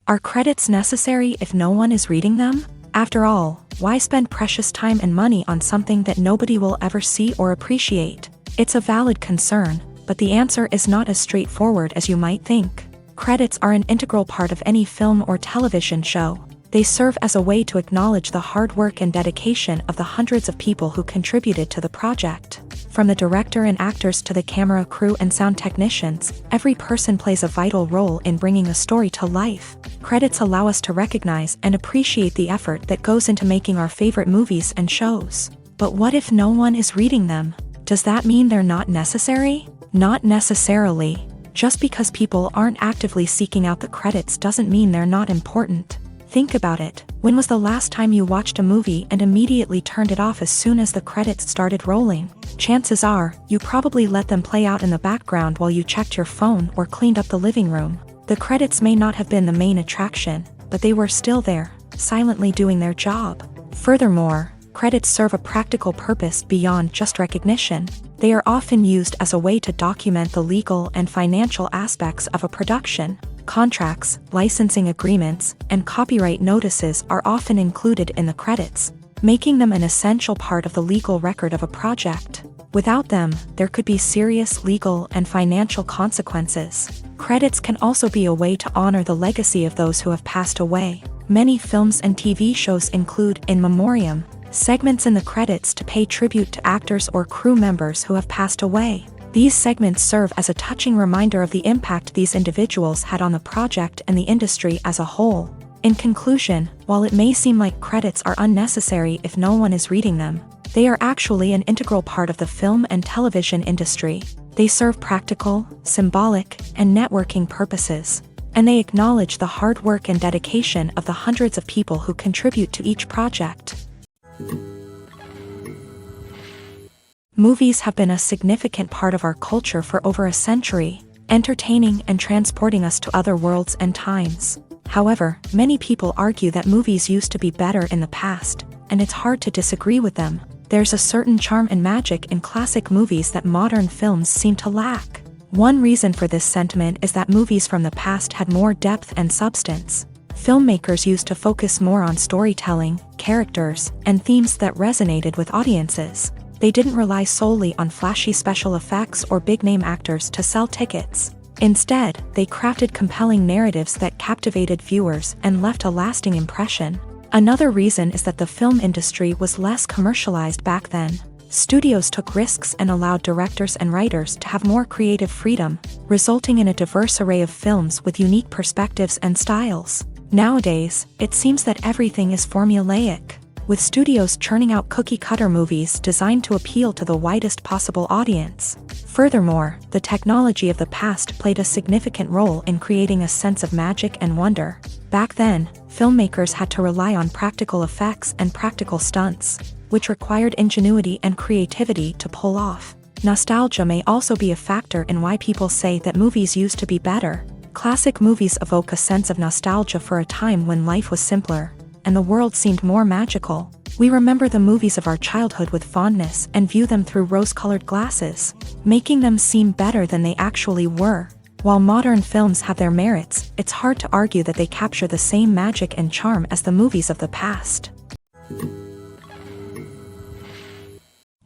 Are credits necessary if no one is reading them? After all, why spend precious time and money on something that nobody will ever see or appreciate? It's a valid concern, but the answer is not as straightforward as you might think. Credits are an integral part of any film or television show. They serve as a way to acknowledge the hard work and dedication of the hundreds of people who contributed to the project. From the director and actors to the camera crew and sound technicians, every person plays a vital role in bringing a story to life. Credits allow us to recognize and appreciate the effort that goes into making our favorite movies and shows. But what if no one is reading them? Does that mean they're not necessary? Not necessarily. Just because people aren't actively seeking out the credits doesn't mean they're not important. Think about it. When was the last time you watched a movie and immediately turned it off as soon as the credits started rolling? Chances are, you probably let them play out in the background while you checked your phone or cleaned up the living room. The credits may not have been the main attraction, but they were still there, silently doing their job. Furthermore, credits serve a practical purpose beyond just recognition. They are often used as a way to document the legal and financial aspects of a production. Contracts, licensing agreements, and copyright notices are often included in the credits, making them an essential part of the legal record of a project. Without them, there could be serious legal and financial consequences. Credits can also be a way to honor the legacy of those who have passed away. Many films and TV shows include in memoriam segments in the credits to pay tribute to actors or crew members who have passed away. These segments serve as a touching reminder of the impact these individuals had on the project and the industry as a whole. In conclusion, while it may seem like credits are unnecessary if no one is reading them, they are actually an integral part of the film and television industry. They serve practical, symbolic, and networking purposes, and they acknowledge the hard work and dedication of the hundreds of people who contribute to each project. Movies have been a significant part of our culture for over a century, entertaining and transporting us to other worlds and times. However, many people argue that movies used to be better in the past, and it's hard to disagree with them. There's a certain charm and magic in classic movies that modern films seem to lack. One reason for this sentiment is that movies from the past had more depth and substance. Filmmakers used to focus more on storytelling, characters, and themes that resonated with audiences. They didn't rely solely on flashy special effects or big-name actors to sell tickets. Instead, they crafted compelling narratives that captivated viewers and left a lasting impression. Another reason is that the film industry was less commercialized back then. Studios took risks and allowed directors and writers to have more creative freedom, resulting in a diverse array of films with unique perspectives and styles. Nowadays, it seems that everything is formulaic, with studios churning out cookie-cutter movies designed to appeal to the widest possible audience. Furthermore, the technology of the past played a significant role in creating a sense of magic and wonder. Back then, filmmakers had to rely on practical effects and practical stunts, which required ingenuity and creativity to pull off. Nostalgia may also be a factor in why people say that movies used to be better. Classic movies evoke a sense of nostalgia for a time when life was simpler, and the world seemed more magical. We remember the movies of our childhood with fondness and view them through rose-colored glasses, making them seem better than they actually were. While modern films have their merits, it's hard to argue that they capture the same magic and charm as the movies of the past.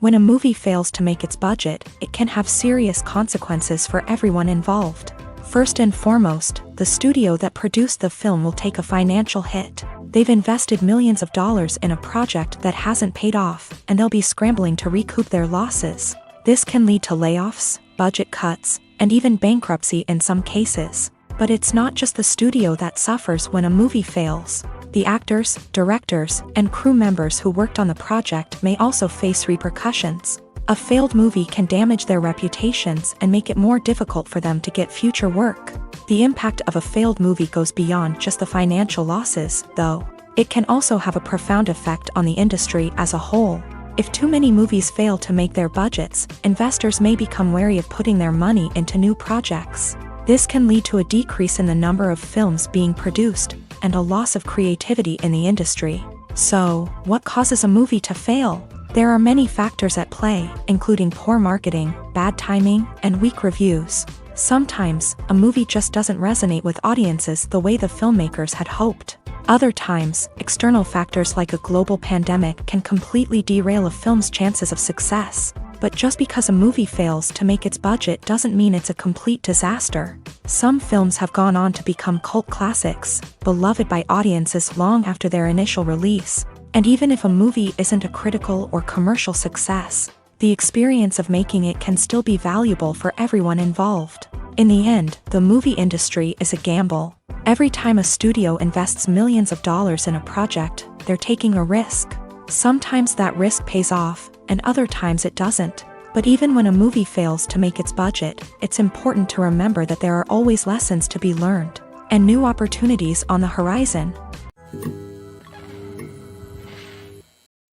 When a movie fails to make its budget, it can have serious consequences for everyone involved. First and foremost, the studio that produced the film will take a financial hit. They've invested millions of dollars in a project that hasn't paid off, and they'll be scrambling to recoup their losses. This can lead to layoffs, budget cuts, and even bankruptcy in some cases. But it's not just the studio that suffers when a movie fails. The actors, directors, and crew members who worked on the project may also face repercussions. A failed movie can damage their reputations and make it more difficult for them to get future work. The impact of a failed movie goes beyond just the financial losses, though. It can also have a profound effect on the industry as a whole. If too many movies fail to make their budgets, investors may become wary of putting their money into new projects. This can lead to a decrease in the number of films being produced, and a loss of creativity in the industry. So, what causes a movie to fail? There are many factors at play, including poor marketing, bad timing, and weak reviews. Sometimes, a movie just doesn't resonate with audiences the way the filmmakers had hoped. Other times, external factors like a global pandemic can completely derail a film's chances of success. But just because a movie fails to make its budget doesn't mean it's a complete disaster. Some films have gone on to become cult classics, beloved by audiences long after their initial release. And even if a movie isn't a critical or commercial success, the experience of making it can still be valuable for everyone involved. In the end, the movie industry is a gamble. Every time a studio invests millions of dollars in a project, they're taking a risk. Sometimes that risk pays off, and other times it doesn't. But even when a movie fails to make its budget, it's important to remember that there are always lessons to be learned, and new opportunities on the horizon.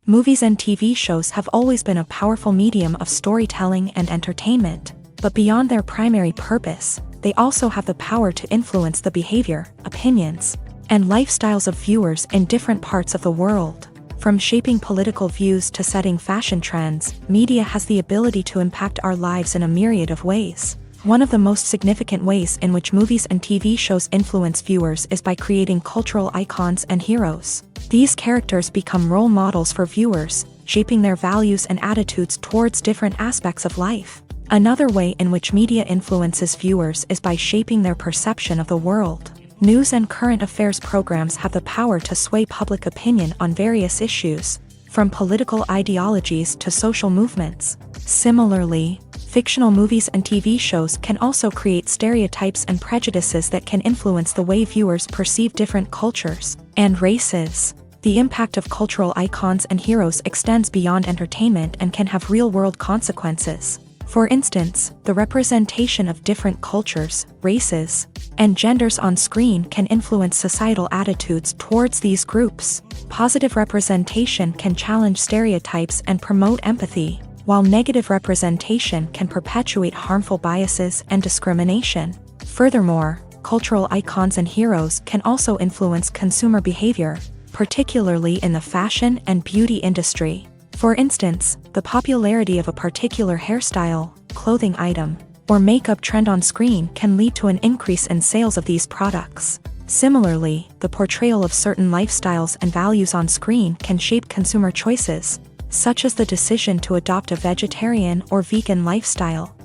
Movies and TV shows have always been a powerful medium of storytelling and entertainment, but beyond their primary purpose, they also have the power to influence the behavior, opinions, and lifestyles of viewers in different parts of the world. From shaping political views to setting fashion trends, media has the ability to impact our lives in a myriad of ways. One of the most significant ways in which movies and TV shows influence viewers is by creating cultural icons and heroes. These characters become role models for viewers, shaping their values and attitudes towards different aspects of life. Another way in which media influences viewers is by shaping their perception of the world. News and current affairs programs have the power to sway public opinion on various issues, from political ideologies to social movements. Similarly, fictional movies and TV shows can also create stereotypes and prejudices that can influence the way viewers perceive different cultures and races. The impact of cultural icons and heroes extends beyond entertainment and can have real-world consequences. For instance, the representation of different cultures, races, and genders on screen can influence societal attitudes towards these groups. Positive representation can challenge stereotypes and promote empathy, while negative representation can perpetuate harmful biases and discrimination. Furthermore, cultural icons and heroes can also influence consumer behavior, particularly in the fashion and beauty industry. For instance, the popularity of a particular hairstyle, clothing item, or makeup trend on screen can lead to an increase in sales of these products. Similarly, the portrayal of certain lifestyles and values on screen can shape consumer choices, such as the decision to adopt a vegetarian or vegan lifestyle.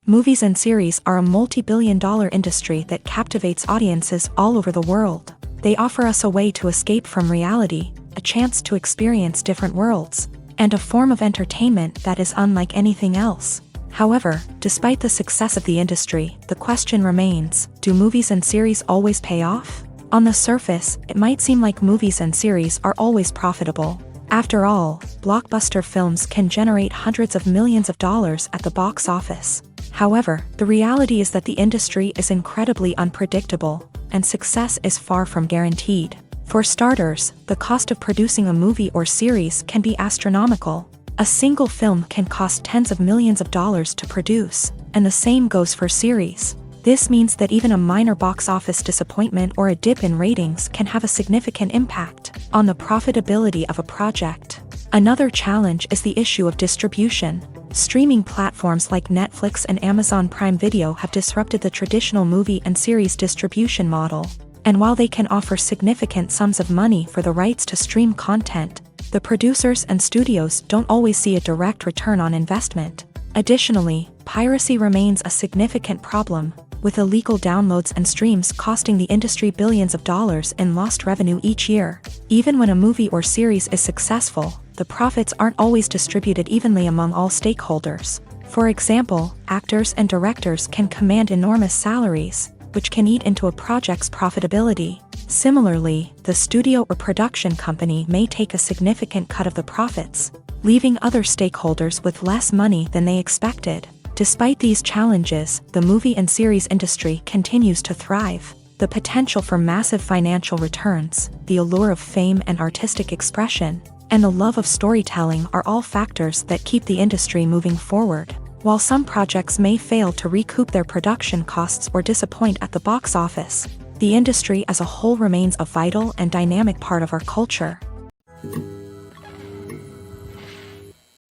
Movies and series are a multi-billion-dollar industry that captivates audiences all over the world. They offer us a way to escape from reality, a chance to experience different worlds, and a form of entertainment that is unlike anything else. However, despite the success of the industry, the question remains, do movies and series always pay off? On the surface, it might seem like movies and series are always profitable. After all, blockbuster films can generate hundreds of millions of dollars at the box office. However, the reality is that the industry is incredibly unpredictable, and success is far from guaranteed. For starters, the cost of producing a movie or series can be astronomical. A single film can cost tens of millions of dollars to produce, and the same goes for series. This means that even a minor box office disappointment or a dip in ratings can have a significant impact on the profitability of a project. Another challenge is the issue of distribution. Streaming platforms like Netflix and Amazon Prime Video have disrupted the traditional movie and series distribution model. And while they can offer significant sums of money for the rights to stream content, the producers and studios don't always see a direct return on investment. Additionally, piracy remains a significant problem, with illegal downloads and streams costing the industry billions of dollars in lost revenue each year. Even when a movie or series is successful, the profits aren't always distributed evenly among all stakeholders. For example, actors and directors can command enormous salaries, which can eat into a project's profitability. Similarly, the studio or production company may take a significant cut of the profits, leaving other stakeholders with less money than they expected. Despite these challenges, the movie and series industry continues to thrive. The potential for massive financial returns, the allure of fame and artistic expression, and the love of storytelling are all factors that keep the industry moving forward. While some projects may fail to recoup their production costs or disappoint at the box office, the industry as a whole remains a vital and dynamic part of our culture.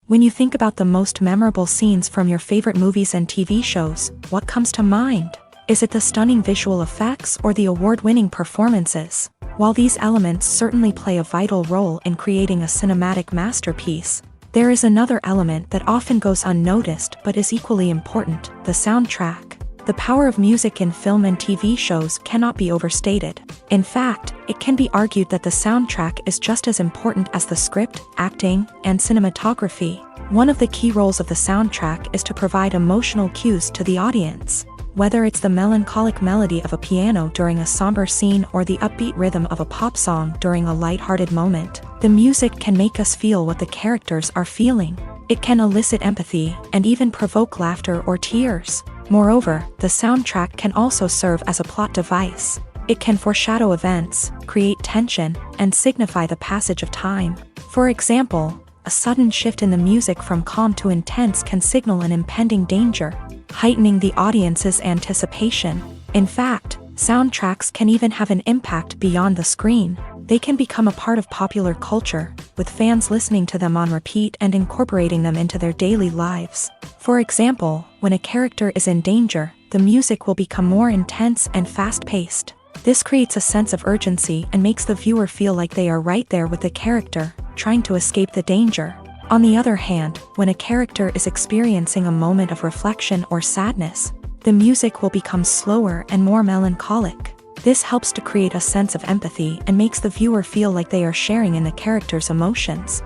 When you think about the most memorable scenes from your favorite movies and TV shows, what comes to mind? Is it the stunning visual effects or the award-winning performances? While these elements certainly play a vital role in creating a cinematic masterpiece, there is another element that often goes unnoticed but is equally important: the soundtrack. The power of music in film and TV shows cannot be overstated. In fact, it can be argued that the soundtrack is just as important as the script, acting, and cinematography. One of the key roles of the soundtrack is to provide emotional cues to the audience. Whether it's the melancholic melody of a piano during a somber scene or the upbeat rhythm of a pop song during a lighthearted moment, the music can make us feel what the characters are feeling. It can elicit empathy and even provoke laughter or tears. Moreover, the soundtrack can also serve as a plot device. It can foreshadow events, create tension, and signify the passage of time. For example, a sudden shift in the music from calm to intense can signal an impending danger, heightening the audience's anticipation. In fact, soundtracks can even have an impact beyond the screen. They can become a part of popular culture, with fans listening to them on repeat and incorporating them into their daily lives. For example, when a character is in danger, the music will become more intense and fast-paced. This creates a sense of urgency and makes the viewer feel like they are right there with the character, trying to escape the danger. On the other hand, when a character is experiencing a moment of reflection or sadness, the music will become slower and more melancholic. This helps to create a sense of empathy and makes the viewer feel like they are sharing in the character's emotions.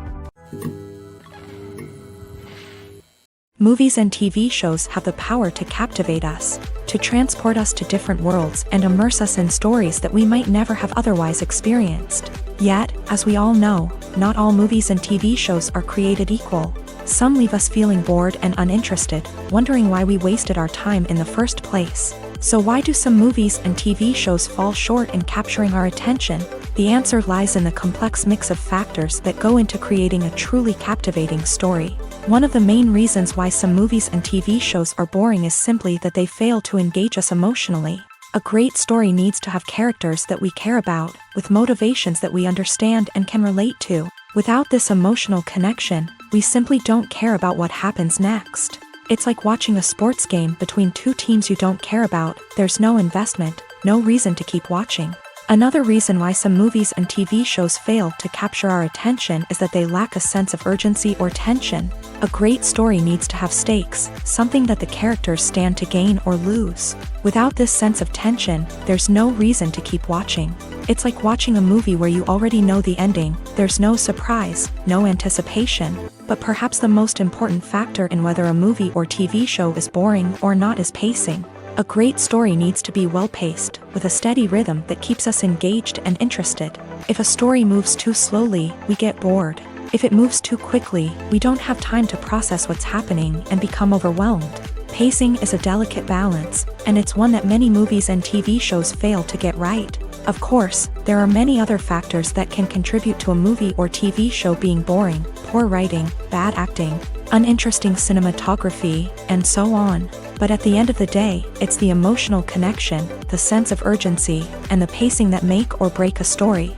Movies and TV shows have the power to captivate us, to transport us to different worlds and immerse us in stories that we might never have otherwise experienced. Yet, as we all know, not all movies and TV shows are created equal. Some leave us feeling bored and uninterested, wondering why we wasted our time in the first place. So why do some movies and TV shows fall short in capturing our attention? The answer lies in the complex mix of factors that go into creating a truly captivating story. One of the main reasons why some movies and TV shows are boring is simply that they fail to engage us emotionally. A great story needs to have characters that we care about, with motivations that we understand and can relate to. Without this emotional connection, we simply don't care about what happens next. It's like watching a sports game between two teams you don't care about. There's no investment, no reason to keep watching. Another reason why some movies and TV shows fail to capture our attention is that they lack a sense of urgency or tension. A great story needs to have stakes, something that the characters stand to gain or lose. Without this sense of tension, there's no reason to keep watching. It's like watching a movie where you already know the ending. There's no surprise, no anticipation. But perhaps the most important factor in whether a movie or TV show is boring or not is pacing. A great story needs to be well-paced, with a steady rhythm that keeps us engaged and interested. If a story moves too slowly, we get bored. If it moves too quickly, we don't have time to process what's happening and become overwhelmed. Pacing is a delicate balance, and it's one that many movies and TV shows fail to get right. Of course, there are many other factors that can contribute to a movie or TV show being boring: poor writing, bad acting, uninteresting cinematography, and so on. But at the end of the day, it's the emotional connection, the sense of urgency, and the pacing that make or break a story.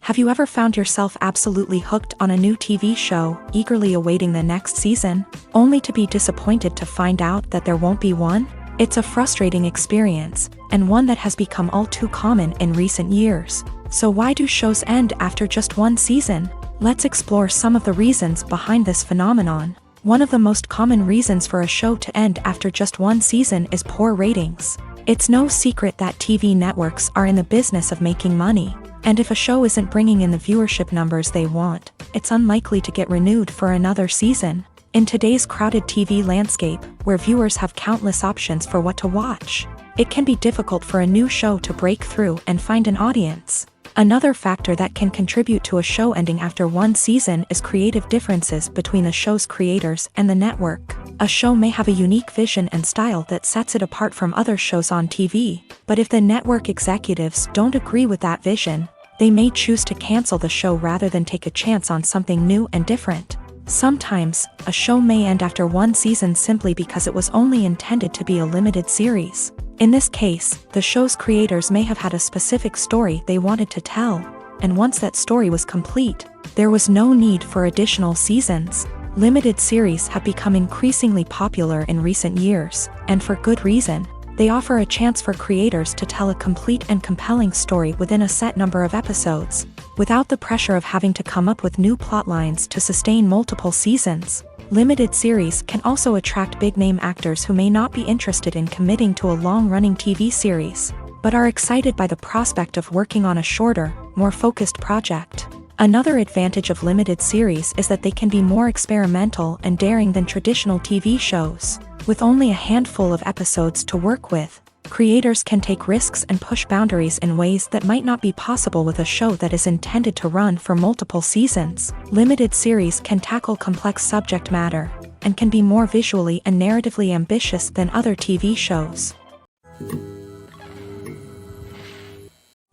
Have you ever found yourself absolutely hooked on a new TV show, eagerly awaiting the next season, only to be disappointed to find out that there won't be one? It's a frustrating experience, and one that has become all too common in recent years. So why do shows end after just one season? Let's explore some of the reasons behind this phenomenon. One of the most common reasons for a show to end after just one season is poor ratings. It's no secret that TV networks are in the business of making money, and if a show isn't bringing in the viewership numbers they want, it's unlikely to get renewed for another season. In today's crowded TV landscape, where viewers have countless options for what to watch, it can be difficult for a new show to break through and find an audience. Another factor that can contribute to a show ending after one season is creative differences between the show's creators and the network. A show may have a unique vision and style that sets it apart from other shows on TV, but if the network executives don't agree with that vision, they may choose to cancel the show rather than take a chance on something new and different. Sometimes, a show may end after one season simply because it was only intended to be a limited series. In this case, the show's creators may have had a specific story they wanted to tell, and once that story was complete, there was no need for additional seasons. Limited series have become increasingly popular in recent years, and for good reason. They offer a chance for creators to tell a complete and compelling story within a set number of episodes, without the pressure of having to come up with new plotlines to sustain multiple seasons. Limited series can also attract big-name actors who may not be interested in committing to a long-running TV series, but are excited by the prospect of working on a shorter, more focused project. Another advantage of limited series is that they can be more experimental and daring than traditional TV shows. With only a handful of episodes to work with, creators can take risks and push boundaries in ways that might not be possible with a show that is intended to run for multiple seasons. Limited series can tackle complex subject matter, and can be more visually and narratively ambitious than other TV shows.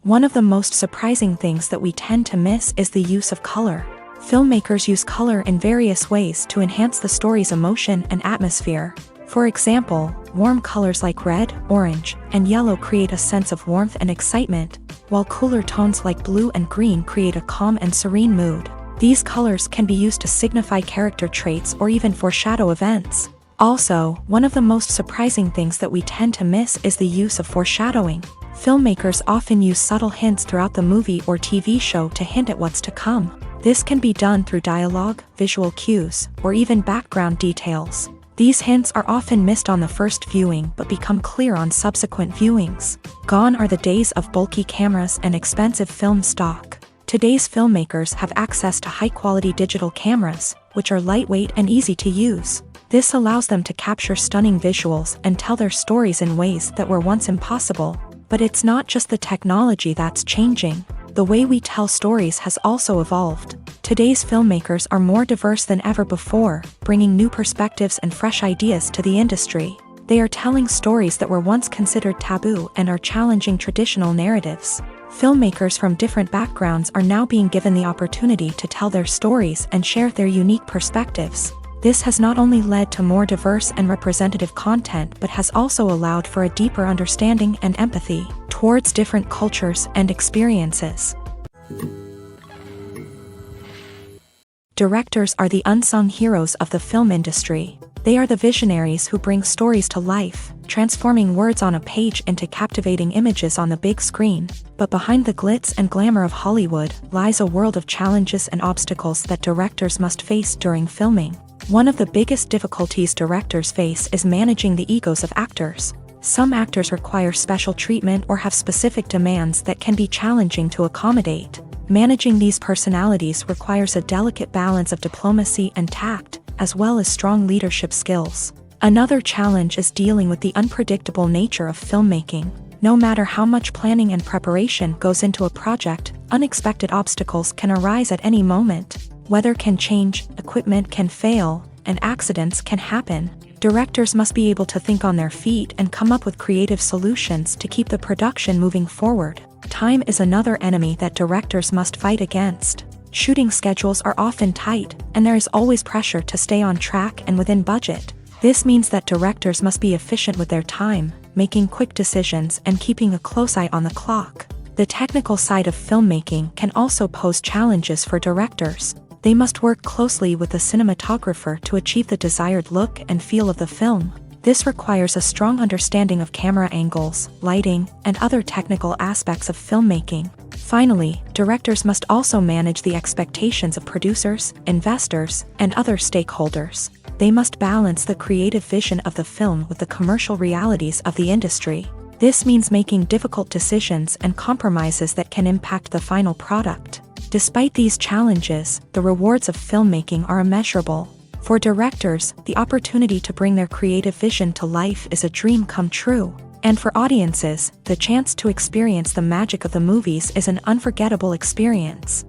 One of the most surprising things that we tend to miss is the use of color. Filmmakers use color in various ways to enhance the story's emotion and atmosphere. For example, warm colors like red, orange, and yellow create a sense of warmth and excitement, while cooler tones like blue and green create a calm and serene mood. These colors can be used to signify character traits or even foreshadow events. Also, one of the most surprising things that we tend to miss is the use of foreshadowing. Filmmakers often use subtle hints throughout the movie or TV show to hint at what's to come. This can be done through dialogue, visual cues, or even background details. These hints are often missed on the first viewing but become clear on subsequent viewings. Gone are the days of bulky cameras and expensive film stock. Today's filmmakers have access to high-quality digital cameras, which are lightweight and easy to use. This allows them to capture stunning visuals and tell their stories in ways that were once impossible. But it's not just the technology that's changing. The way we tell stories has also evolved. Today's filmmakers are more diverse than ever before, bringing new perspectives and fresh ideas to the industry. They are telling stories that were once considered taboo and are challenging traditional narratives. Filmmakers from different backgrounds are now being given the opportunity to tell their stories and share their unique perspectives. This has not only led to more diverse and representative content but has also allowed for a deeper understanding and empathy towards different cultures and experiences. Directors are the unsung heroes of the film industry. They are the visionaries who bring stories to life, transforming words on a page into captivating images on the big screen. But behind the glitz and glamour of Hollywood lies a world of challenges and obstacles that directors must face during filming. One of the biggest difficulties directors face is managing the egos of actors. Some actors require special treatment or have specific demands that can be challenging to accommodate. Managing these personalities requires a delicate balance of diplomacy and tact, as well as strong leadership skills. Another challenge is dealing with the unpredictable nature of filmmaking. No matter how much planning and preparation goes into a project, unexpected obstacles can arise at any moment. Weather can change, equipment can fail, and accidents can happen. Directors must be able to think on their feet and come up with creative solutions to keep the production moving forward. Time is another enemy that directors must fight against. Shooting schedules are often tight, and there is always pressure to stay on track and within budget. This means that directors must be efficient with their time, making quick decisions and keeping a close eye on the clock. The technical side of filmmaking can also pose challenges for directors. They must work closely with the cinematographer to achieve the desired look and feel of the film. This requires a strong understanding of camera angles, lighting, and other technical aspects of filmmaking. Finally, directors must also manage the expectations of producers, investors, and other stakeholders. They must balance the creative vision of the film with the commercial realities of the industry. This means making difficult decisions and compromises that can impact the final product. Despite these challenges, the rewards of filmmaking are immeasurable. For directors, the opportunity to bring their creative vision to life is a dream come true. And for audiences, the chance to experience the magic of the movies is an unforgettable experience.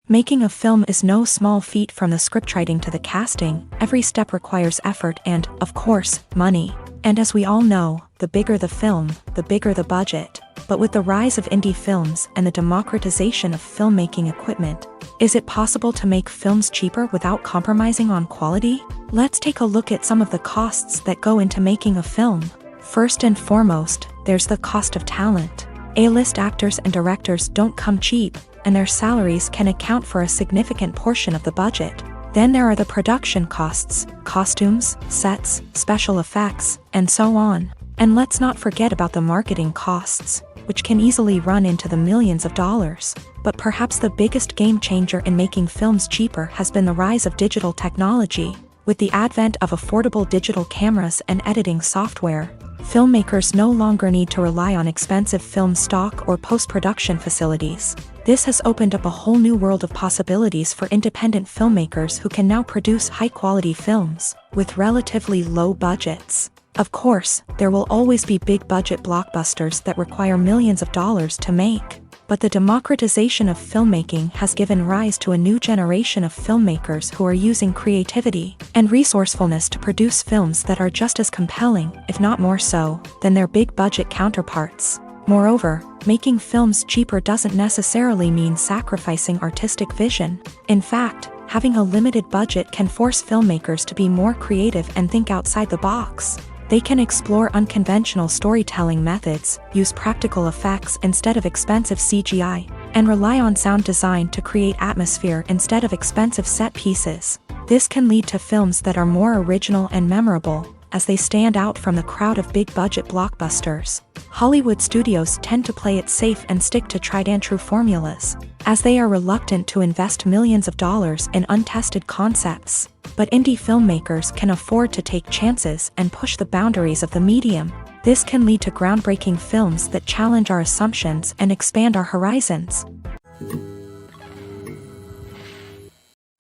Making a film is no small feat. From the scriptwriting to the casting, every step requires effort and, of course, money. And as we all know, the bigger the film, the bigger the budget. But with the rise of indie films and the democratization of filmmaking equipment, is it possible to make films cheaper without compromising on quality? Let's take a look at some of the costs that go into making a film. First and foremost, there's the cost of talent. A-list actors and directors don't come cheap, and their salaries can account for a significant portion of the budget. Then there are the production costs, costumes, sets, special effects, and so on. And let's not forget about the marketing costs, which can easily run into the millions of dollars. But perhaps the biggest game changer in making films cheaper has been the rise of digital technology. With the advent of affordable digital cameras and editing software, filmmakers no longer need to rely on expensive film stock or post-production facilities. This has opened up a whole new world of possibilities for independent filmmakers who can now produce high-quality films with relatively low budgets. Of course, there will always be big-budget blockbusters that require millions of dollars to make. But the democratization of filmmaking has given rise to a new generation of filmmakers who are using creativity and resourcefulness to produce films that are just as compelling, if not more so, than their big-budget counterparts. Moreover, making films cheaper doesn't necessarily mean sacrificing artistic vision. In fact, having a limited budget can force filmmakers to be more creative and think outside the box. They can explore unconventional storytelling methods, use practical effects instead of expensive CGI, and rely on sound design to create atmosphere instead of expensive set pieces. This can lead to films that are more original and memorable, as they stand out from the crowd of big-budget blockbusters. Hollywood studios tend to play it safe and stick to tried-and-true formulas, as they are reluctant to invest millions of dollars in untested concepts. But indie filmmakers can afford to take chances and push the boundaries of the medium. This can lead to groundbreaking films that challenge our assumptions and expand our horizons.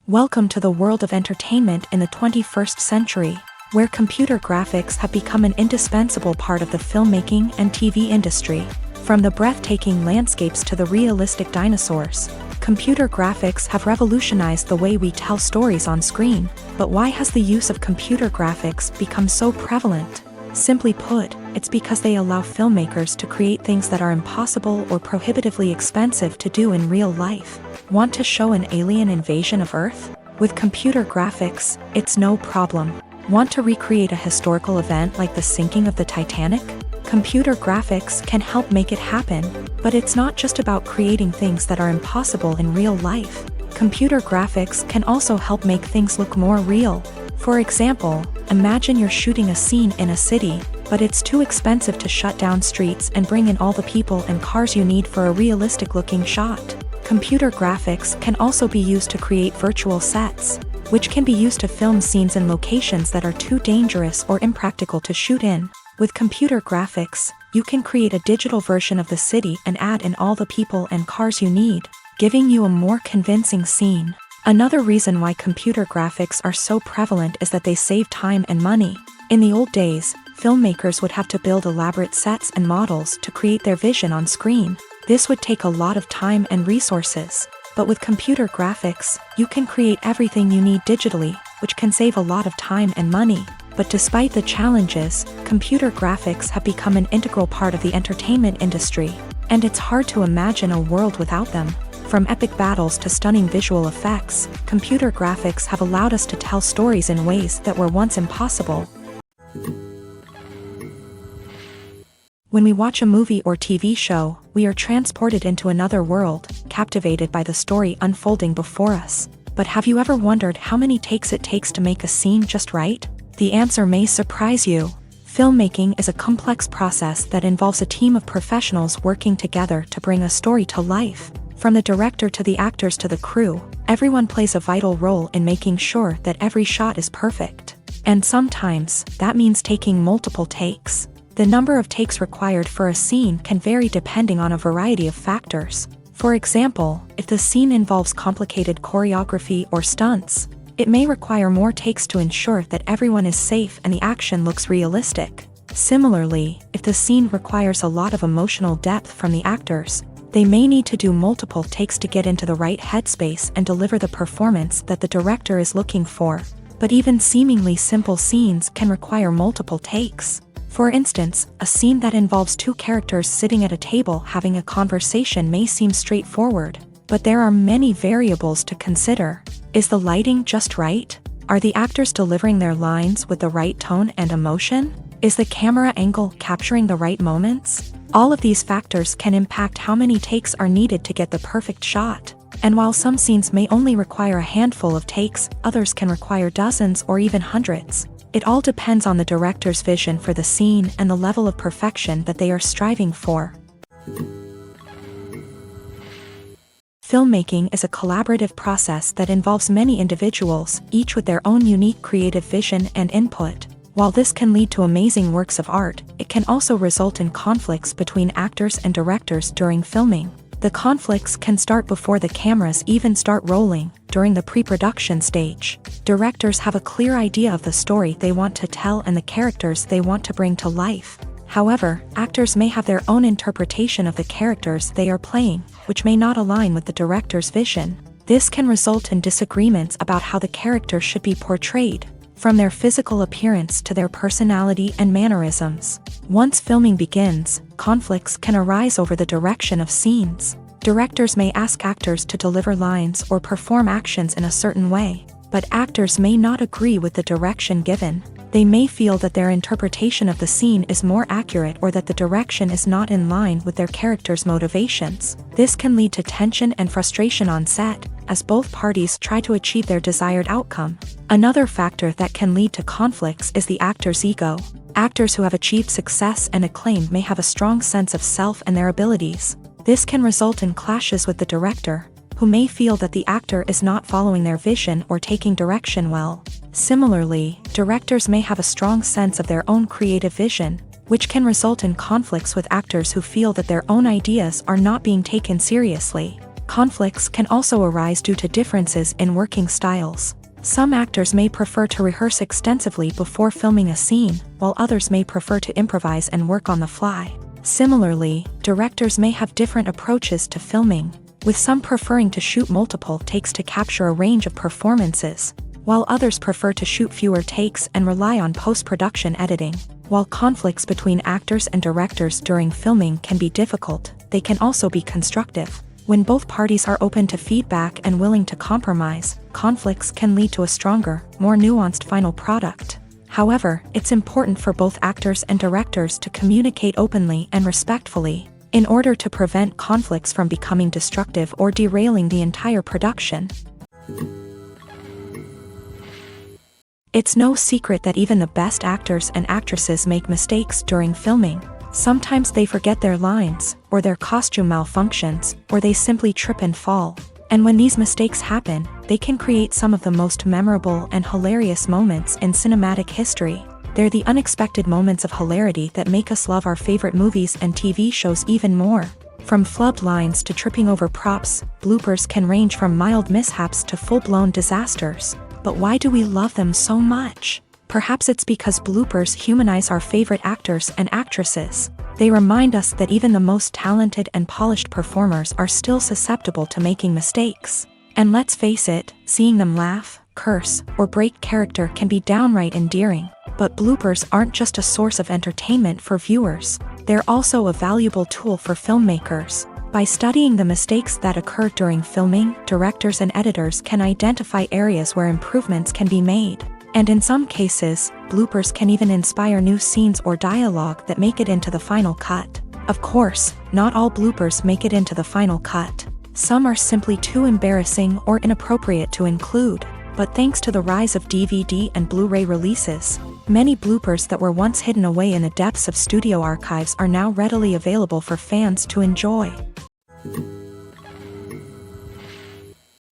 Welcome to the world of entertainment in the 21st century, where computer graphics have become an indispensable part of the filmmaking and TV industry. From the breathtaking landscapes to the realistic dinosaurs, computer graphics have revolutionized the way we tell stories on screen. But why has the use of computer graphics become so prevalent? Simply put, it's because they allow filmmakers to create things that are impossible or prohibitively expensive to do in real life. Want to show an alien invasion of Earth? With computer graphics, it's no problem. Want to recreate a historical event like the sinking of the Titanic? Computer graphics can help make it happen, but it's not just about creating things that are impossible in real life. Computer graphics can also help make things look more real. For example, imagine you're shooting a scene in a city, but it's too expensive to shut down streets and bring in all the people and cars you need for a realistic-looking shot. Computer graphics can also be used to create virtual sets, which can be used to film scenes in locations that are too dangerous or impractical to shoot in. With computer graphics, you can create a digital version of the city and add in all the people and cars you need, giving you a more convincing scene. Another reason why computer graphics are so prevalent is that they save time and money. In the old days, filmmakers would have to build elaborate sets and models to create their vision on screen. This would take a lot of time and resources. But with computer graphics, you can create everything you need digitally, which can save a lot of time and money. But despite the challenges, computer graphics have become an integral part of the entertainment industry, and it's hard to imagine a world without them. From epic battles to stunning visual effects, computer graphics have allowed us to tell stories in ways that were once impossible. When we watch a movie or TV show, we are transported into another world, captivated by the story unfolding before us. But have you ever wondered how many takes it takes to make a scene just right? The answer may surprise you. Filmmaking is a complex process that involves a team of professionals working together to bring a story to life. From the director to the actors to the crew, everyone plays a vital role in making sure that every shot is perfect. And sometimes, that means taking multiple takes. The number of takes required for a scene can vary depending on a variety of factors. For example, if the scene involves complicated choreography or stunts, it may require more takes to ensure that everyone is safe and the action looks realistic. Similarly, if the scene requires a lot of emotional depth from the actors, they may need to do multiple takes to get into the right headspace and deliver the performance that the director is looking for. But even seemingly simple scenes can require multiple takes. For instance, a scene that involves two characters sitting at a table having a conversation may seem straightforward, but there are many variables to consider. Is the lighting just right? Are the actors delivering their lines with the right tone and emotion? Is the camera angle capturing the right moments? All of these factors can impact how many takes are needed to get the perfect shot. And while some scenes may only require a handful of takes, others can require dozens or even hundreds. It all depends on the director's vision for the scene and the level of perfection that they are striving for. Filmmaking is a collaborative process that involves many individuals, each with their own unique creative vision and input. While this can lead to amazing works of art, it can also result in conflicts between actors and directors during filming. The conflicts can start before the cameras even start rolling, during the pre-production stage. Directors have a clear idea of the story they want to tell and the characters they want to bring to life. However, actors may have their own interpretation of the characters they are playing, which may not align with the director's vision. This can result in disagreements about how the character should be portrayed, from their physical appearance to their personality and mannerisms. Once filming begins, conflicts can arise over the direction of scenes. Directors may ask actors to deliver lines or perform actions in a certain way, but actors may not agree with the direction given. They may feel that their interpretation of the scene is more accurate or that the direction is not in line with their character's motivations. This can lead to tension and frustration on set, as both parties try to achieve their desired outcome. Another factor that can lead to conflicts is the actor's ego. Actors who have achieved success and acclaim may have a strong sense of self and their abilities. This can result in clashes with the director, who may feel that the actor is not following their vision or taking direction well. Similarly, directors may have a strong sense of their own creative vision, which can result in conflicts with actors who feel that their own ideas are not being taken seriously. Conflicts can also arise due to differences in working styles. Some actors may prefer to rehearse extensively before filming a scene, while others may prefer to improvise and work on the fly. Similarly, directors may have different approaches to filming, with some preferring to shoot multiple takes to capture a range of performances, while others prefer to shoot fewer takes and rely on post-production editing. While conflicts between actors and directors during filming can be difficult, they can also be constructive. When both parties are open to feedback and willing to compromise, conflicts can lead to a stronger, more nuanced final product. However, it's important for both actors and directors to communicate openly and respectfully, in order to prevent conflicts from becoming destructive or derailing the entire production. It's no secret that even the best actors and actresses make mistakes during filming. Sometimes they forget their lines, or their costume malfunctions, or they simply trip and fall. And when these mistakes happen, they can create some of the most memorable and hilarious moments in cinematic history. They're the unexpected moments of hilarity that make us love our favorite movies and TV shows even more. From flubbed lines to tripping over props, bloopers can range from mild mishaps to full-blown disasters. But why do we love them so much? Perhaps it's because bloopers humanize our favorite actors and actresses. They remind us that even the most talented and polished performers are still susceptible to making mistakes. And let's face it, seeing them laugh, curse, or break character can be downright endearing. But bloopers aren't just a source of entertainment for viewers. They're also a valuable tool for filmmakers. By studying the mistakes that occur during filming, directors and editors can identify areas where improvements can be made. And in some cases, bloopers can even inspire new scenes or dialogue that make it into the final cut. Of course, not all bloopers make it into the final cut. Some are simply too embarrassing or inappropriate to include. But thanks to the rise of DVD and Blu-ray releases, many bloopers that were once hidden away in the depths of studio archives are now readily available for fans to enjoy.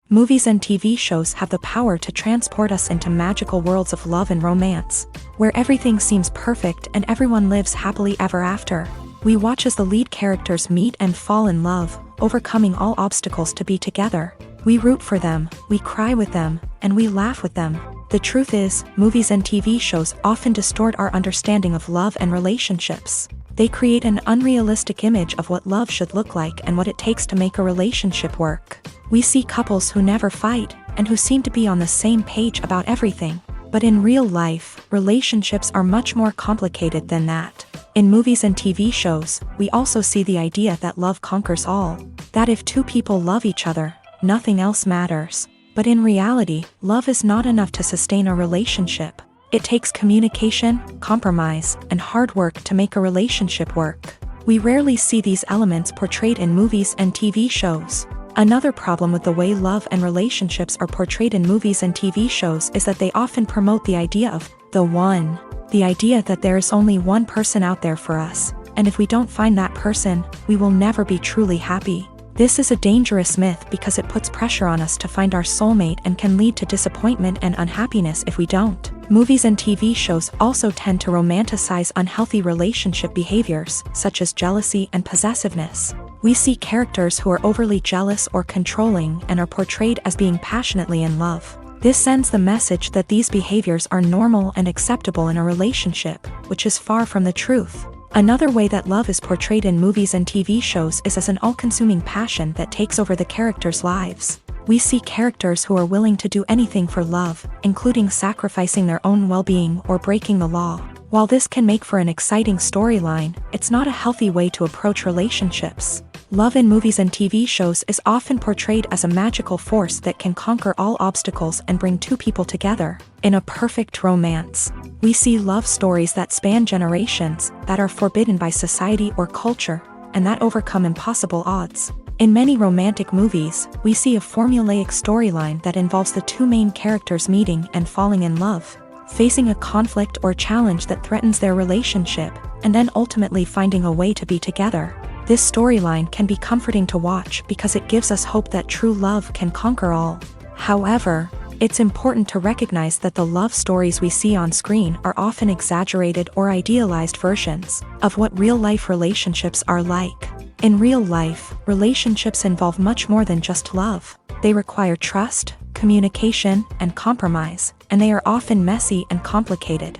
Movies and TV shows have the power to transport us into magical worlds of love and romance, where everything seems perfect and everyone lives happily ever after. We watch as the lead characters meet and fall in love, overcoming all obstacles to be together. We root for them, we cry with them, and we laugh with them. The truth is, movies and TV shows often distort our understanding of love and relationships. They create an unrealistic image of what love should look like and what it takes to make a relationship work. We see couples who never fight, and who seem to be on the same page about everything. But in real life, relationships are much more complicated than that. In movies and TV shows, we also see the idea that love conquers all. That if two people love each other, nothing else matters. But in reality, love is not enough to sustain a relationship. It takes communication, compromise, and hard work to make a relationship work. We rarely see these elements portrayed in movies and TV shows. Another problem with the way love and relationships are portrayed in movies and TV shows is that they often promote the idea of the one. The idea that there is only one person out there for us, and if we don't find that person, we will never be truly happy. This is a dangerous myth because it puts pressure on us to find our soulmate and can lead to disappointment and unhappiness if we don't. Movies and TV shows also tend to romanticize unhealthy relationship behaviors, such as jealousy and possessiveness. We see characters who are overly jealous or controlling and are portrayed as being passionately in love. This sends the message that these behaviors are normal and acceptable in a relationship, which is far from the truth. Another way that love is portrayed in movies and TV shows is as an all-consuming passion that takes over the characters' lives. We see characters who are willing to do anything for love, including sacrificing their own well-being or breaking the law. While this can make for an exciting storyline, it's not a healthy way to approach relationships. Love in movies and TV shows is often portrayed as a magical force that can conquer all obstacles and bring two people together. In a perfect romance, we see love stories that span generations, that are forbidden by society or culture, and that overcome impossible odds. In many romantic movies, we see a formulaic storyline that involves the two main characters meeting and falling in love, facing a conflict or challenge that threatens their relationship, and then ultimately finding a way to be together. This storyline can be comforting to watch because it gives us hope that true love can conquer all. However, it's important to recognize that the love stories we see on screen are often exaggerated or idealized versions of what real-life relationships are like. In real life, relationships involve much more than just love. They require trust, communication, and compromise, and they are often messy and complicated.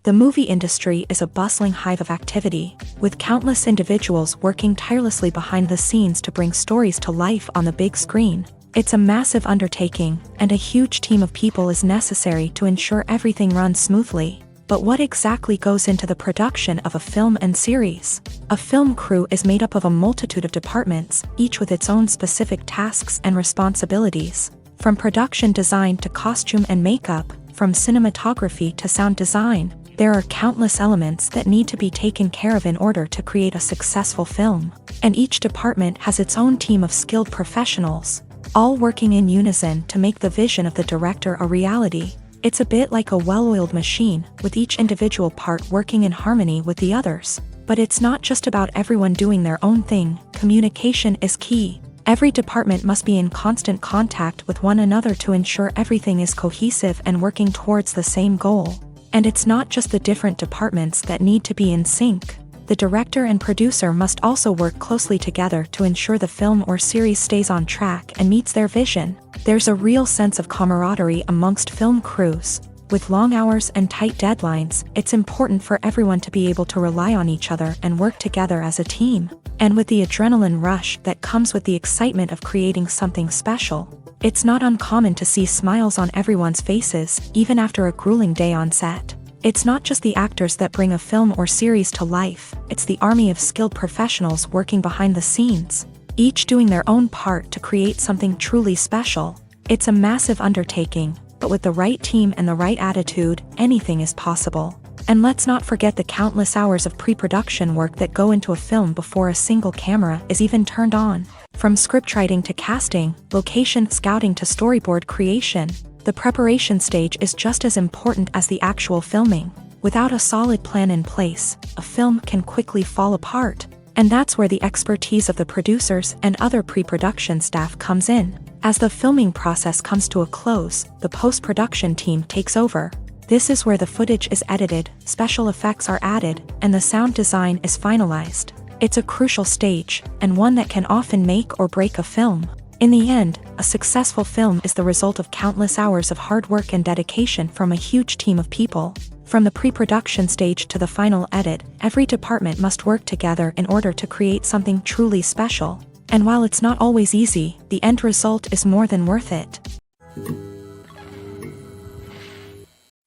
The movie industry is a bustling hive of activity, with countless individuals working tirelessly behind the scenes to bring stories to life on the big screen. It's a massive undertaking, and a huge team of people is necessary to ensure everything runs smoothly. But what exactly goes into the production of a film and series? A film crew is made up of a multitude of departments, each with its own specific tasks and responsibilities. From production design to costume and makeup, from cinematography to sound design, there are countless elements that need to be taken care of in order to create a successful film. And each department has its own team of skilled professionals, all working in unison to make the vision of the director a reality. It's a bit like a well-oiled machine, with each individual part working in harmony with the others. But it's not just about everyone doing their own thing. Communication is key. Every department must be in constant contact with one another to ensure everything is cohesive and working towards the same goal. And it's not just the different departments that need to be in sync. The director and producer must also work closely together to ensure the film or series stays on track and meets their vision. There's a real sense of camaraderie amongst film crews. With long hours and tight deadlines, it's important for everyone to be able to rely on each other and work together as a team. And with the adrenaline rush that comes with the excitement of creating something special, it's not uncommon to see smiles on everyone's faces, even after a grueling day on set. It's not just the actors that bring a film or series to life, it's the army of skilled professionals working behind the scenes, each doing their own part to create something truly special. It's a massive undertaking, but with the right team and the right attitude, anything is possible. And let's not forget the countless hours of pre-production work that go into a film before a single camera is even turned on. From scriptwriting to casting, location scouting to storyboard creation, the preparation stage is just as important as the actual filming. Without a solid plan in place, a film can quickly fall apart. And that's where the expertise of the producers and other pre-production staff comes in. As the filming process comes to a close, the post-production team takes over. This is where the footage is edited, special effects are added, and the sound design is finalized. It's a crucial stage, and one that can often make or break a film. In the end, a successful film is the result of countless hours of hard work and dedication from a huge team of people. From the pre-production stage to the final edit, every department must work together in order to create something truly special. And while it's not always easy, the end result is more than worth it.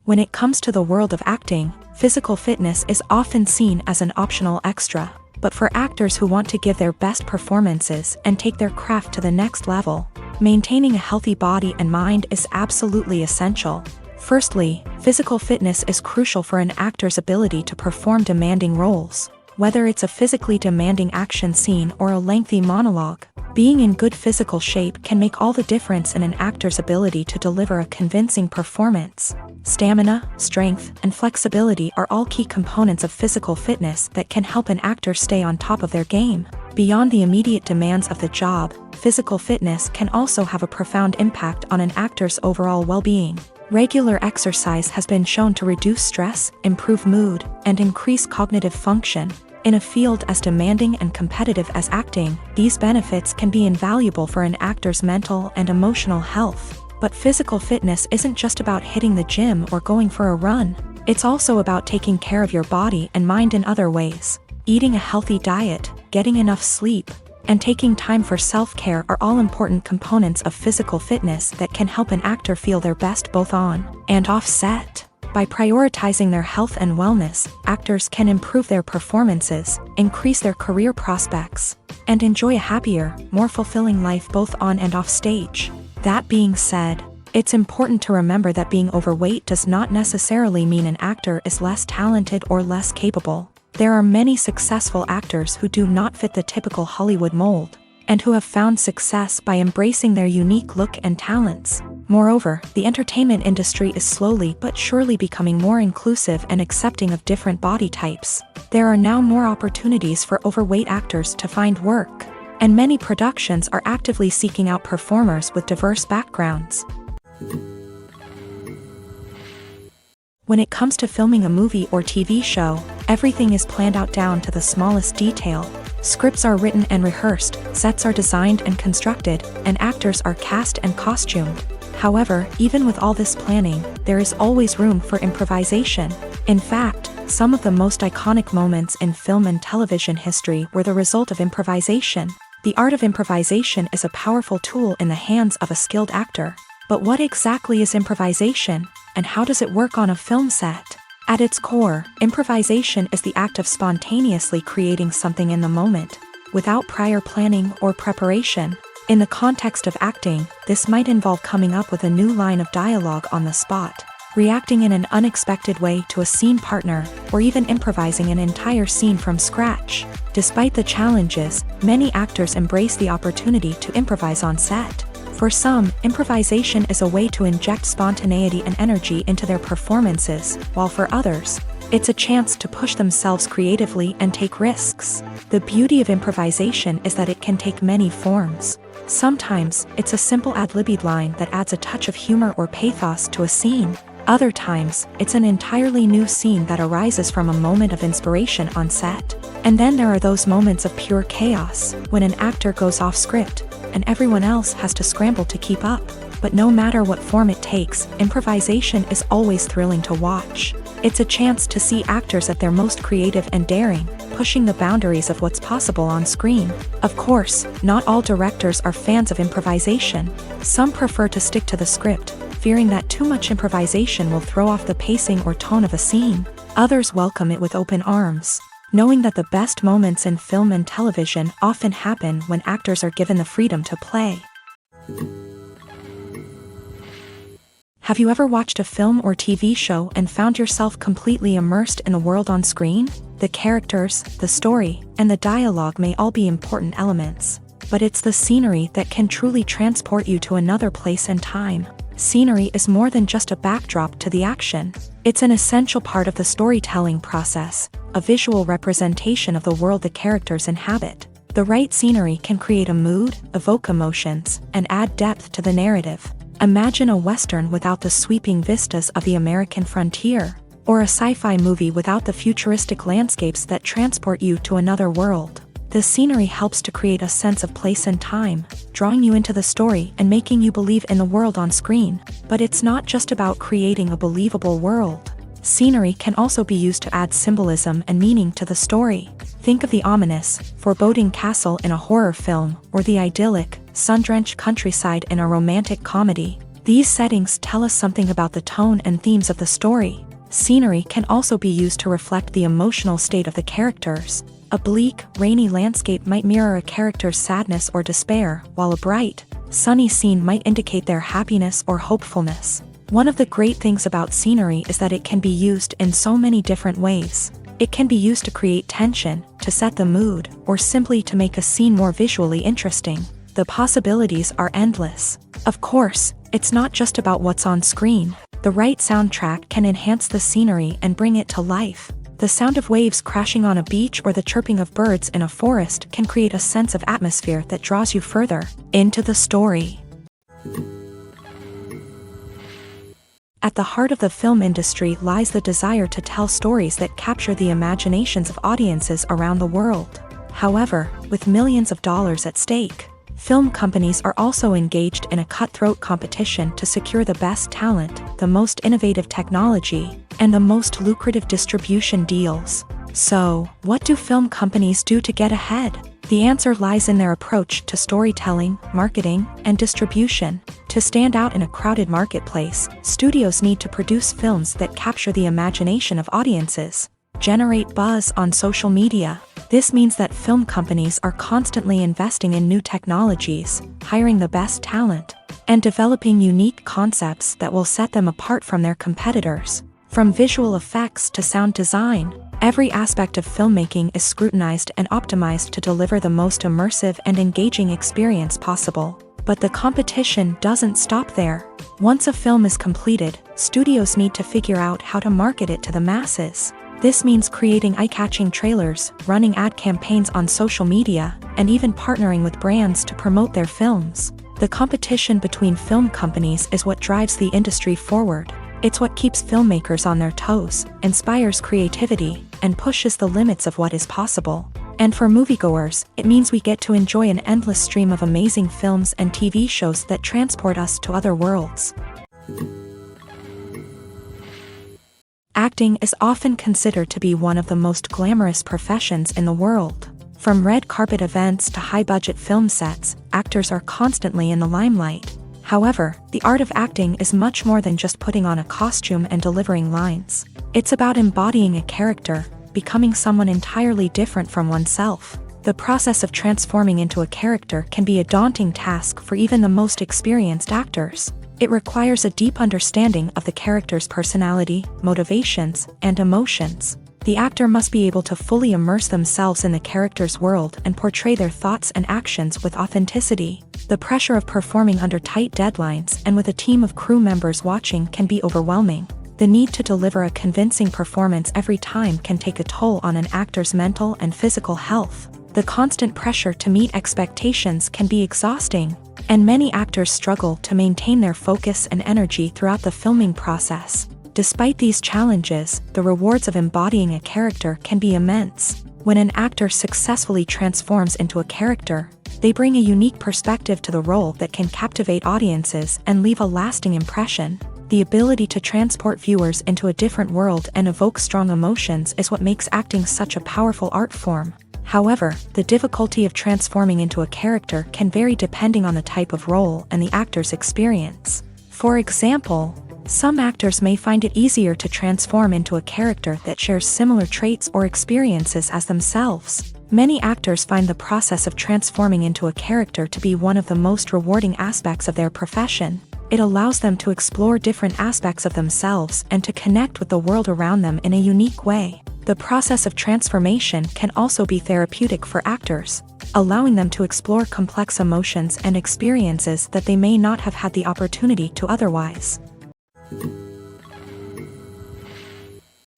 When it comes to the world of acting, physical fitness is often seen as an optional extra. But for actors who want to give their best performances and take their craft to the next level, maintaining a healthy body and mind is absolutely essential. Firstly, physical fitness is crucial for an actor's ability to perform demanding roles. Whether it's a physically demanding action scene or a lengthy monologue, being in good physical shape can make all the difference in an actor's ability to deliver a convincing performance. Stamina, strength, and flexibility are all key components of physical fitness that can help an actor stay on top of their game. Beyond the immediate demands of the job, physical fitness can also have a profound impact on an actor's overall well-being. Regular exercise has been shown to reduce stress, improve mood, and increase cognitive function. In a field as demanding and competitive as acting, these benefits can be invaluable for an actor's mental and emotional health. But physical fitness isn't just about hitting the gym or going for a run. It's also about taking care of your body and mind in other ways. Eating a healthy diet, getting enough sleep, and taking time for self-care are all important components of physical fitness that can help an actor feel their best both on and off set. By prioritizing their health and wellness, actors can improve their performances, increase their career prospects, and enjoy a happier, more fulfilling life both on and off stage. That being said, it's important to remember that being overweight does not necessarily mean an actor is less talented or less capable. There are many successful actors who do not fit the typical Hollywood mold, and who have found success by embracing their unique look and talents. Moreover, the entertainment industry is slowly but surely becoming more inclusive and accepting of different body types. There are now more opportunities for overweight actors to find work, and many productions are actively seeking out performers with diverse backgrounds. When it comes to filming a movie or TV show, everything is planned out down to the smallest detail. Scripts are written and rehearsed, sets are designed and constructed, and actors are cast and costumed. However, even with all this planning, there is always room for improvisation. In fact, some of the most iconic moments in film and television history were the result of improvisation. The art of improvisation is a powerful tool in the hands of a skilled actor. But what exactly is improvisation, and how does it work on a film set? At its core, improvisation is the act of spontaneously creating something in the moment, without prior planning or preparation. In the context of acting, this might involve coming up with a new line of dialogue on the spot, reacting in an unexpected way to a scene partner, or even improvising an entire scene from scratch. Despite the challenges, many actors embrace the opportunity to improvise on set. For some, improvisation is a way to inject spontaneity and energy into their performances, while for others, it's a chance to push themselves creatively and take risks. The beauty of improvisation is that it can take many forms. Sometimes, it's a simple ad-libbed line that adds a touch of humor or pathos to a scene. Other times, it's an entirely new scene that arises from a moment of inspiration on set. And then there are those moments of pure chaos, when an actor goes off script, and everyone else has to scramble to keep up. But no matter what form it takes, improvisation is always thrilling to watch. It's a chance to see actors at their most creative and daring, pushing the boundaries of what's possible on screen. Of course, not all directors are fans of improvisation. Some prefer to stick to the script, fearing that too much improvisation will throw off the pacing or tone of a scene. Others welcome it with open arms, knowing that the best moments in film and television often happen when actors are given the freedom to play. Have you ever watched a film or TV show and found yourself completely immersed in the world on screen? The characters, the story, and the dialogue may all be important elements, but it's the scenery that can truly transport you to another place and time. Scenery is more than just a backdrop to the action. It's an essential part of the storytelling process, a visual representation of the world the characters inhabit. The right scenery can create a mood, evoke emotions, and add depth to the narrative. Imagine a Western without the sweeping vistas of the American frontier, or a sci-fi movie without the futuristic landscapes that transport you to another world. The scenery helps to create a sense of place and time, drawing you into the story and making you believe in the world on screen. But it's not just about creating a believable world. Scenery can also be used to add symbolism and meaning to the story. Think of the ominous, foreboding castle in a horror film, or the idyllic, sun-drenched countryside in a romantic comedy. These settings tell us something about the tone and themes of the story. Scenery can also be used to reflect the emotional state of the characters. A bleak, rainy landscape might mirror a character's sadness or despair, while a bright, sunny scene might indicate their happiness or hopefulness. One of the great things about scenery is that it can be used in so many different ways. It can be used to create tension, to set the mood, or simply to make a scene more visually interesting. The possibilities are endless. Of course, it's not just about what's on screen. The right soundtrack can enhance the scenery and bring it to life. The sound of waves crashing on a beach or the chirping of birds in a forest can create a sense of atmosphere that draws you further into the story. At the heart of the film industry lies the desire to tell stories that capture the imaginations of audiences around the world. However, with millions of dollars at stake, film companies are also engaged in a cutthroat competition to secure the best talent, the most innovative technology, and the most lucrative distribution deals. So, what do film companies do to get ahead? The answer lies in their approach to storytelling, marketing, and distribution. To stand out in a crowded marketplace, studios need to produce films that capture the imagination of audiences, generate buzz on social media. This means that film companies are constantly investing in new technologies, hiring the best talent, and developing unique concepts that will set them apart from their competitors. From visual effects to sound design, every aspect of filmmaking is scrutinized and optimized to deliver the most immersive and engaging experience possible. But the competition doesn't stop there. Once a film is completed, studios need to figure out how to market it to the masses. This means creating eye-catching trailers, running ad campaigns on social media, and even partnering with brands to promote their films. The competition between film companies is what drives the industry forward. It's what keeps filmmakers on their toes, inspires creativity, and pushes the limits of what is possible. And for moviegoers, it means we get to enjoy an endless stream of amazing films and TV shows that transport us to other worlds. Acting is often considered to be one of the most glamorous professions in the world. From red carpet events to high-budget film sets, actors are constantly in the limelight. However, the art of acting is much more than just putting on a costume and delivering lines. It's about embodying a character, becoming someone entirely different from oneself. The process of transforming into a character can be a daunting task for even the most experienced actors. It requires a deep understanding of the character's personality, motivations, and emotions. The actor must be able to fully immerse themselves in the character's world and portray their thoughts and actions with authenticity. The pressure of performing under tight deadlines and with a team of crew members watching can be overwhelming. The need to deliver a convincing performance every time can take a toll on an actor's mental and physical health. The constant pressure to meet expectations can be exhausting, and many actors struggle to maintain their focus and energy throughout the filming process. Despite these challenges, the rewards of embodying a character can be immense. When an actor successfully transforms into a character, they bring a unique perspective to the role that can captivate audiences and leave a lasting impression. The ability to transport viewers into a different world and evoke strong emotions is what makes acting such a powerful art form. However, the difficulty of transforming into a character can vary depending on the type of role and the actor's experience. For example, some actors may find it easier to transform into a character that shares similar traits or experiences as themselves. Many actors find the process of transforming into a character to be one of the most rewarding aspects of their profession. It allows them to explore different aspects of themselves and to connect with the world around them in a unique way. The process of transformation can also be therapeutic for actors, allowing them to explore complex emotions and experiences that they may not have had the opportunity to otherwise.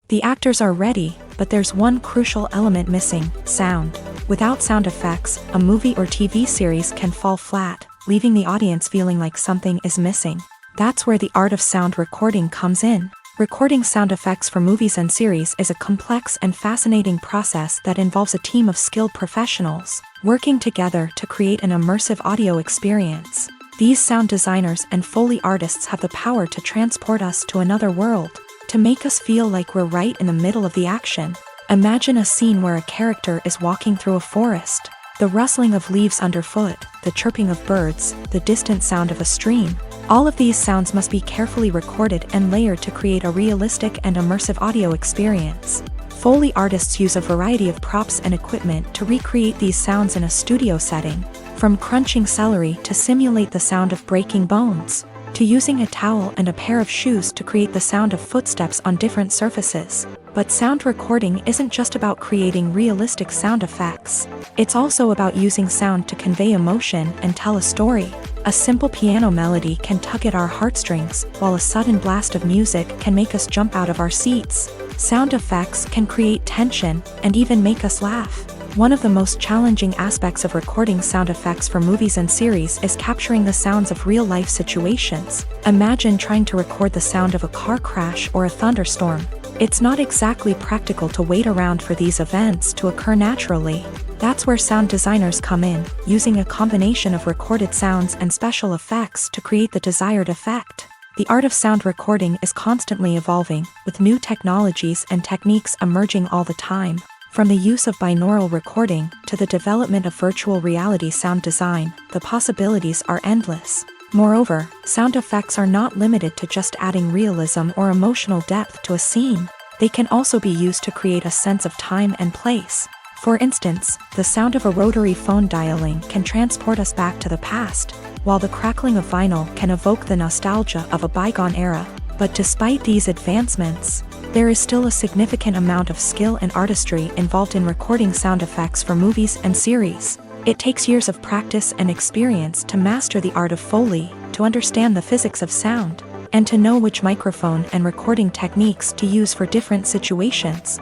The actors are ready, but there's one crucial element missing: sound. Without sound effects, a movie or TV series can fall flat, leaving the audience feeling like something is missing. That's where the art of sound recording comes in. Recording sound effects for movies and series is a complex and fascinating process that involves a team of skilled professionals working together to create an immersive audio experience. These sound designers and Foley artists have the power to transport us to another world, to make us feel like we're right in the middle of the action. Imagine a scene where a character is walking through a forest. The rustling of leaves underfoot, the chirping of birds, the distant sound of a stream. All of these sounds must be carefully recorded and layered to create a realistic and immersive audio experience. Foley artists use a variety of props and equipment to recreate these sounds in a studio setting, from crunching celery to simulate the sound of breaking bones. to using a towel and a pair of shoes to create the sound of footsteps on different surfaces. But sound recording isn't just about creating realistic sound effects. It's also about using sound to convey emotion and tell a story. A simple piano melody can tug at our heartstrings, while a sudden blast of music can make us jump out of our seats. Sound effects can create tension and even make us laugh. One of the most challenging aspects of recording sound effects for movies and series is capturing the sounds of real-life situations. Imagine trying to record the sound of a car crash or a thunderstorm. It's not exactly practical to wait around for these events to occur naturally. That's where sound designers come in, using a combination of recorded sounds and special effects to create the desired effect. The art of sound recording is constantly evolving, with new technologies and techniques emerging all the time. From the use of binaural recording to the development of virtual reality sound design, the possibilities are endless. Moreover, sound effects are not limited to just adding realism or emotional depth to a scene. They can also be used to create a sense of time and place. For instance, the sound of a rotary phone dialing can transport us back to the past, while the crackling of vinyl can evoke the nostalgia of a bygone era. But despite these advancements, there is still a significant amount of skill and artistry involved in recording sound effects for movies and series. It takes years of practice and experience to master the art of Foley, to understand the physics of sound, and to know which microphone and recording techniques to use for different situations.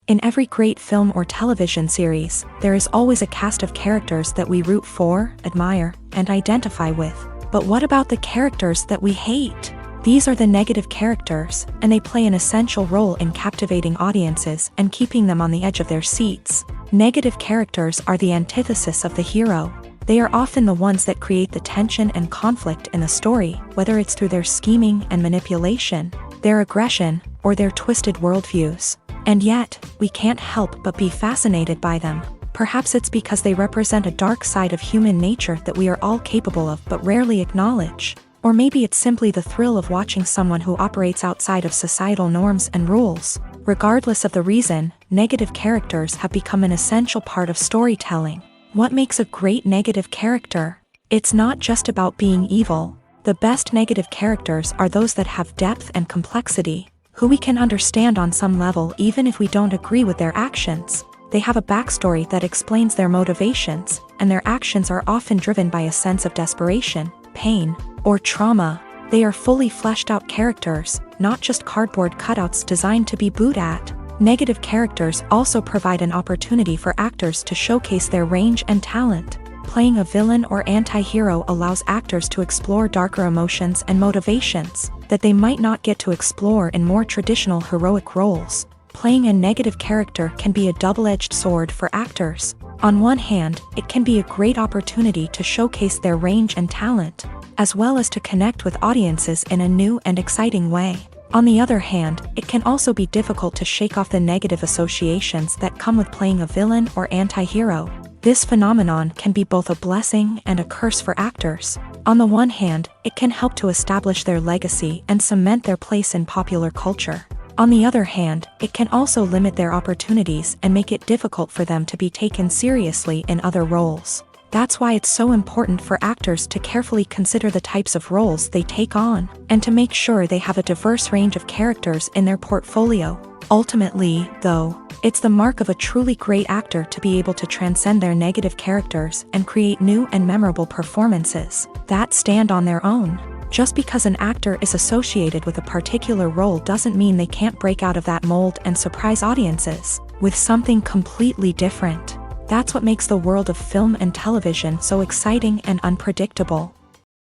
In every great film or television series, there is always a cast of characters that we root for, admire, and identify with. But what about the characters that we hate? These are the negative characters, and they play an essential role in captivating audiences and keeping them on the edge of their seats. Negative characters are the antithesis of the hero. They are often the ones that create the tension and conflict in the story, whether it's through their scheming and manipulation, their aggression, or their twisted worldviews. And yet, we can't help but be fascinated by them. Perhaps it's because they represent a dark side of human nature that we are all capable of but rarely acknowledge. Or maybe it's simply the thrill of watching someone who operates outside of societal norms and rules. Regardless of the reason, negative characters have become an essential part of storytelling. What makes a great negative character? It's not just about being evil. The best negative characters are those that have depth and complexity, who we can understand on some level even if we don't agree with their actions. They have a backstory that explains their motivations, and their actions are often driven by a sense of desperation, pain, or trauma. They are fully fleshed out characters, not just cardboard cutouts designed to be booed at. Negative characters also provide an opportunity for actors to showcase their range and talent. Playing a villain or anti-hero allows actors to explore darker emotions and motivations that they might not get to explore in more traditional heroic roles. Playing a negative character can be a double-edged sword for actors. On one hand, it can be a great opportunity to showcase their range and talent, as well as to connect with audiences in a new and exciting way. On the other hand, it can also be difficult to shake off the negative associations that come with playing a villain or anti-hero. This phenomenon can be both a blessing and a curse for actors. On the one hand, it can help to establish their legacy and cement their place in popular culture. On the other hand, it can also limit their opportunities and make it difficult for them to be taken seriously in other roles. That's why it's so important for actors to carefully consider the types of roles they take on, and to make sure they have a diverse range of characters in their portfolio. Ultimately, though, it's the mark of a truly great actor to be able to transcend their negative characters and create new and memorable performances that stand on their own. Just because an actor is associated with a particular role doesn't mean they can't break out of that mold and surprise audiences with something completely different. That's what makes the world of film and television so exciting and unpredictable.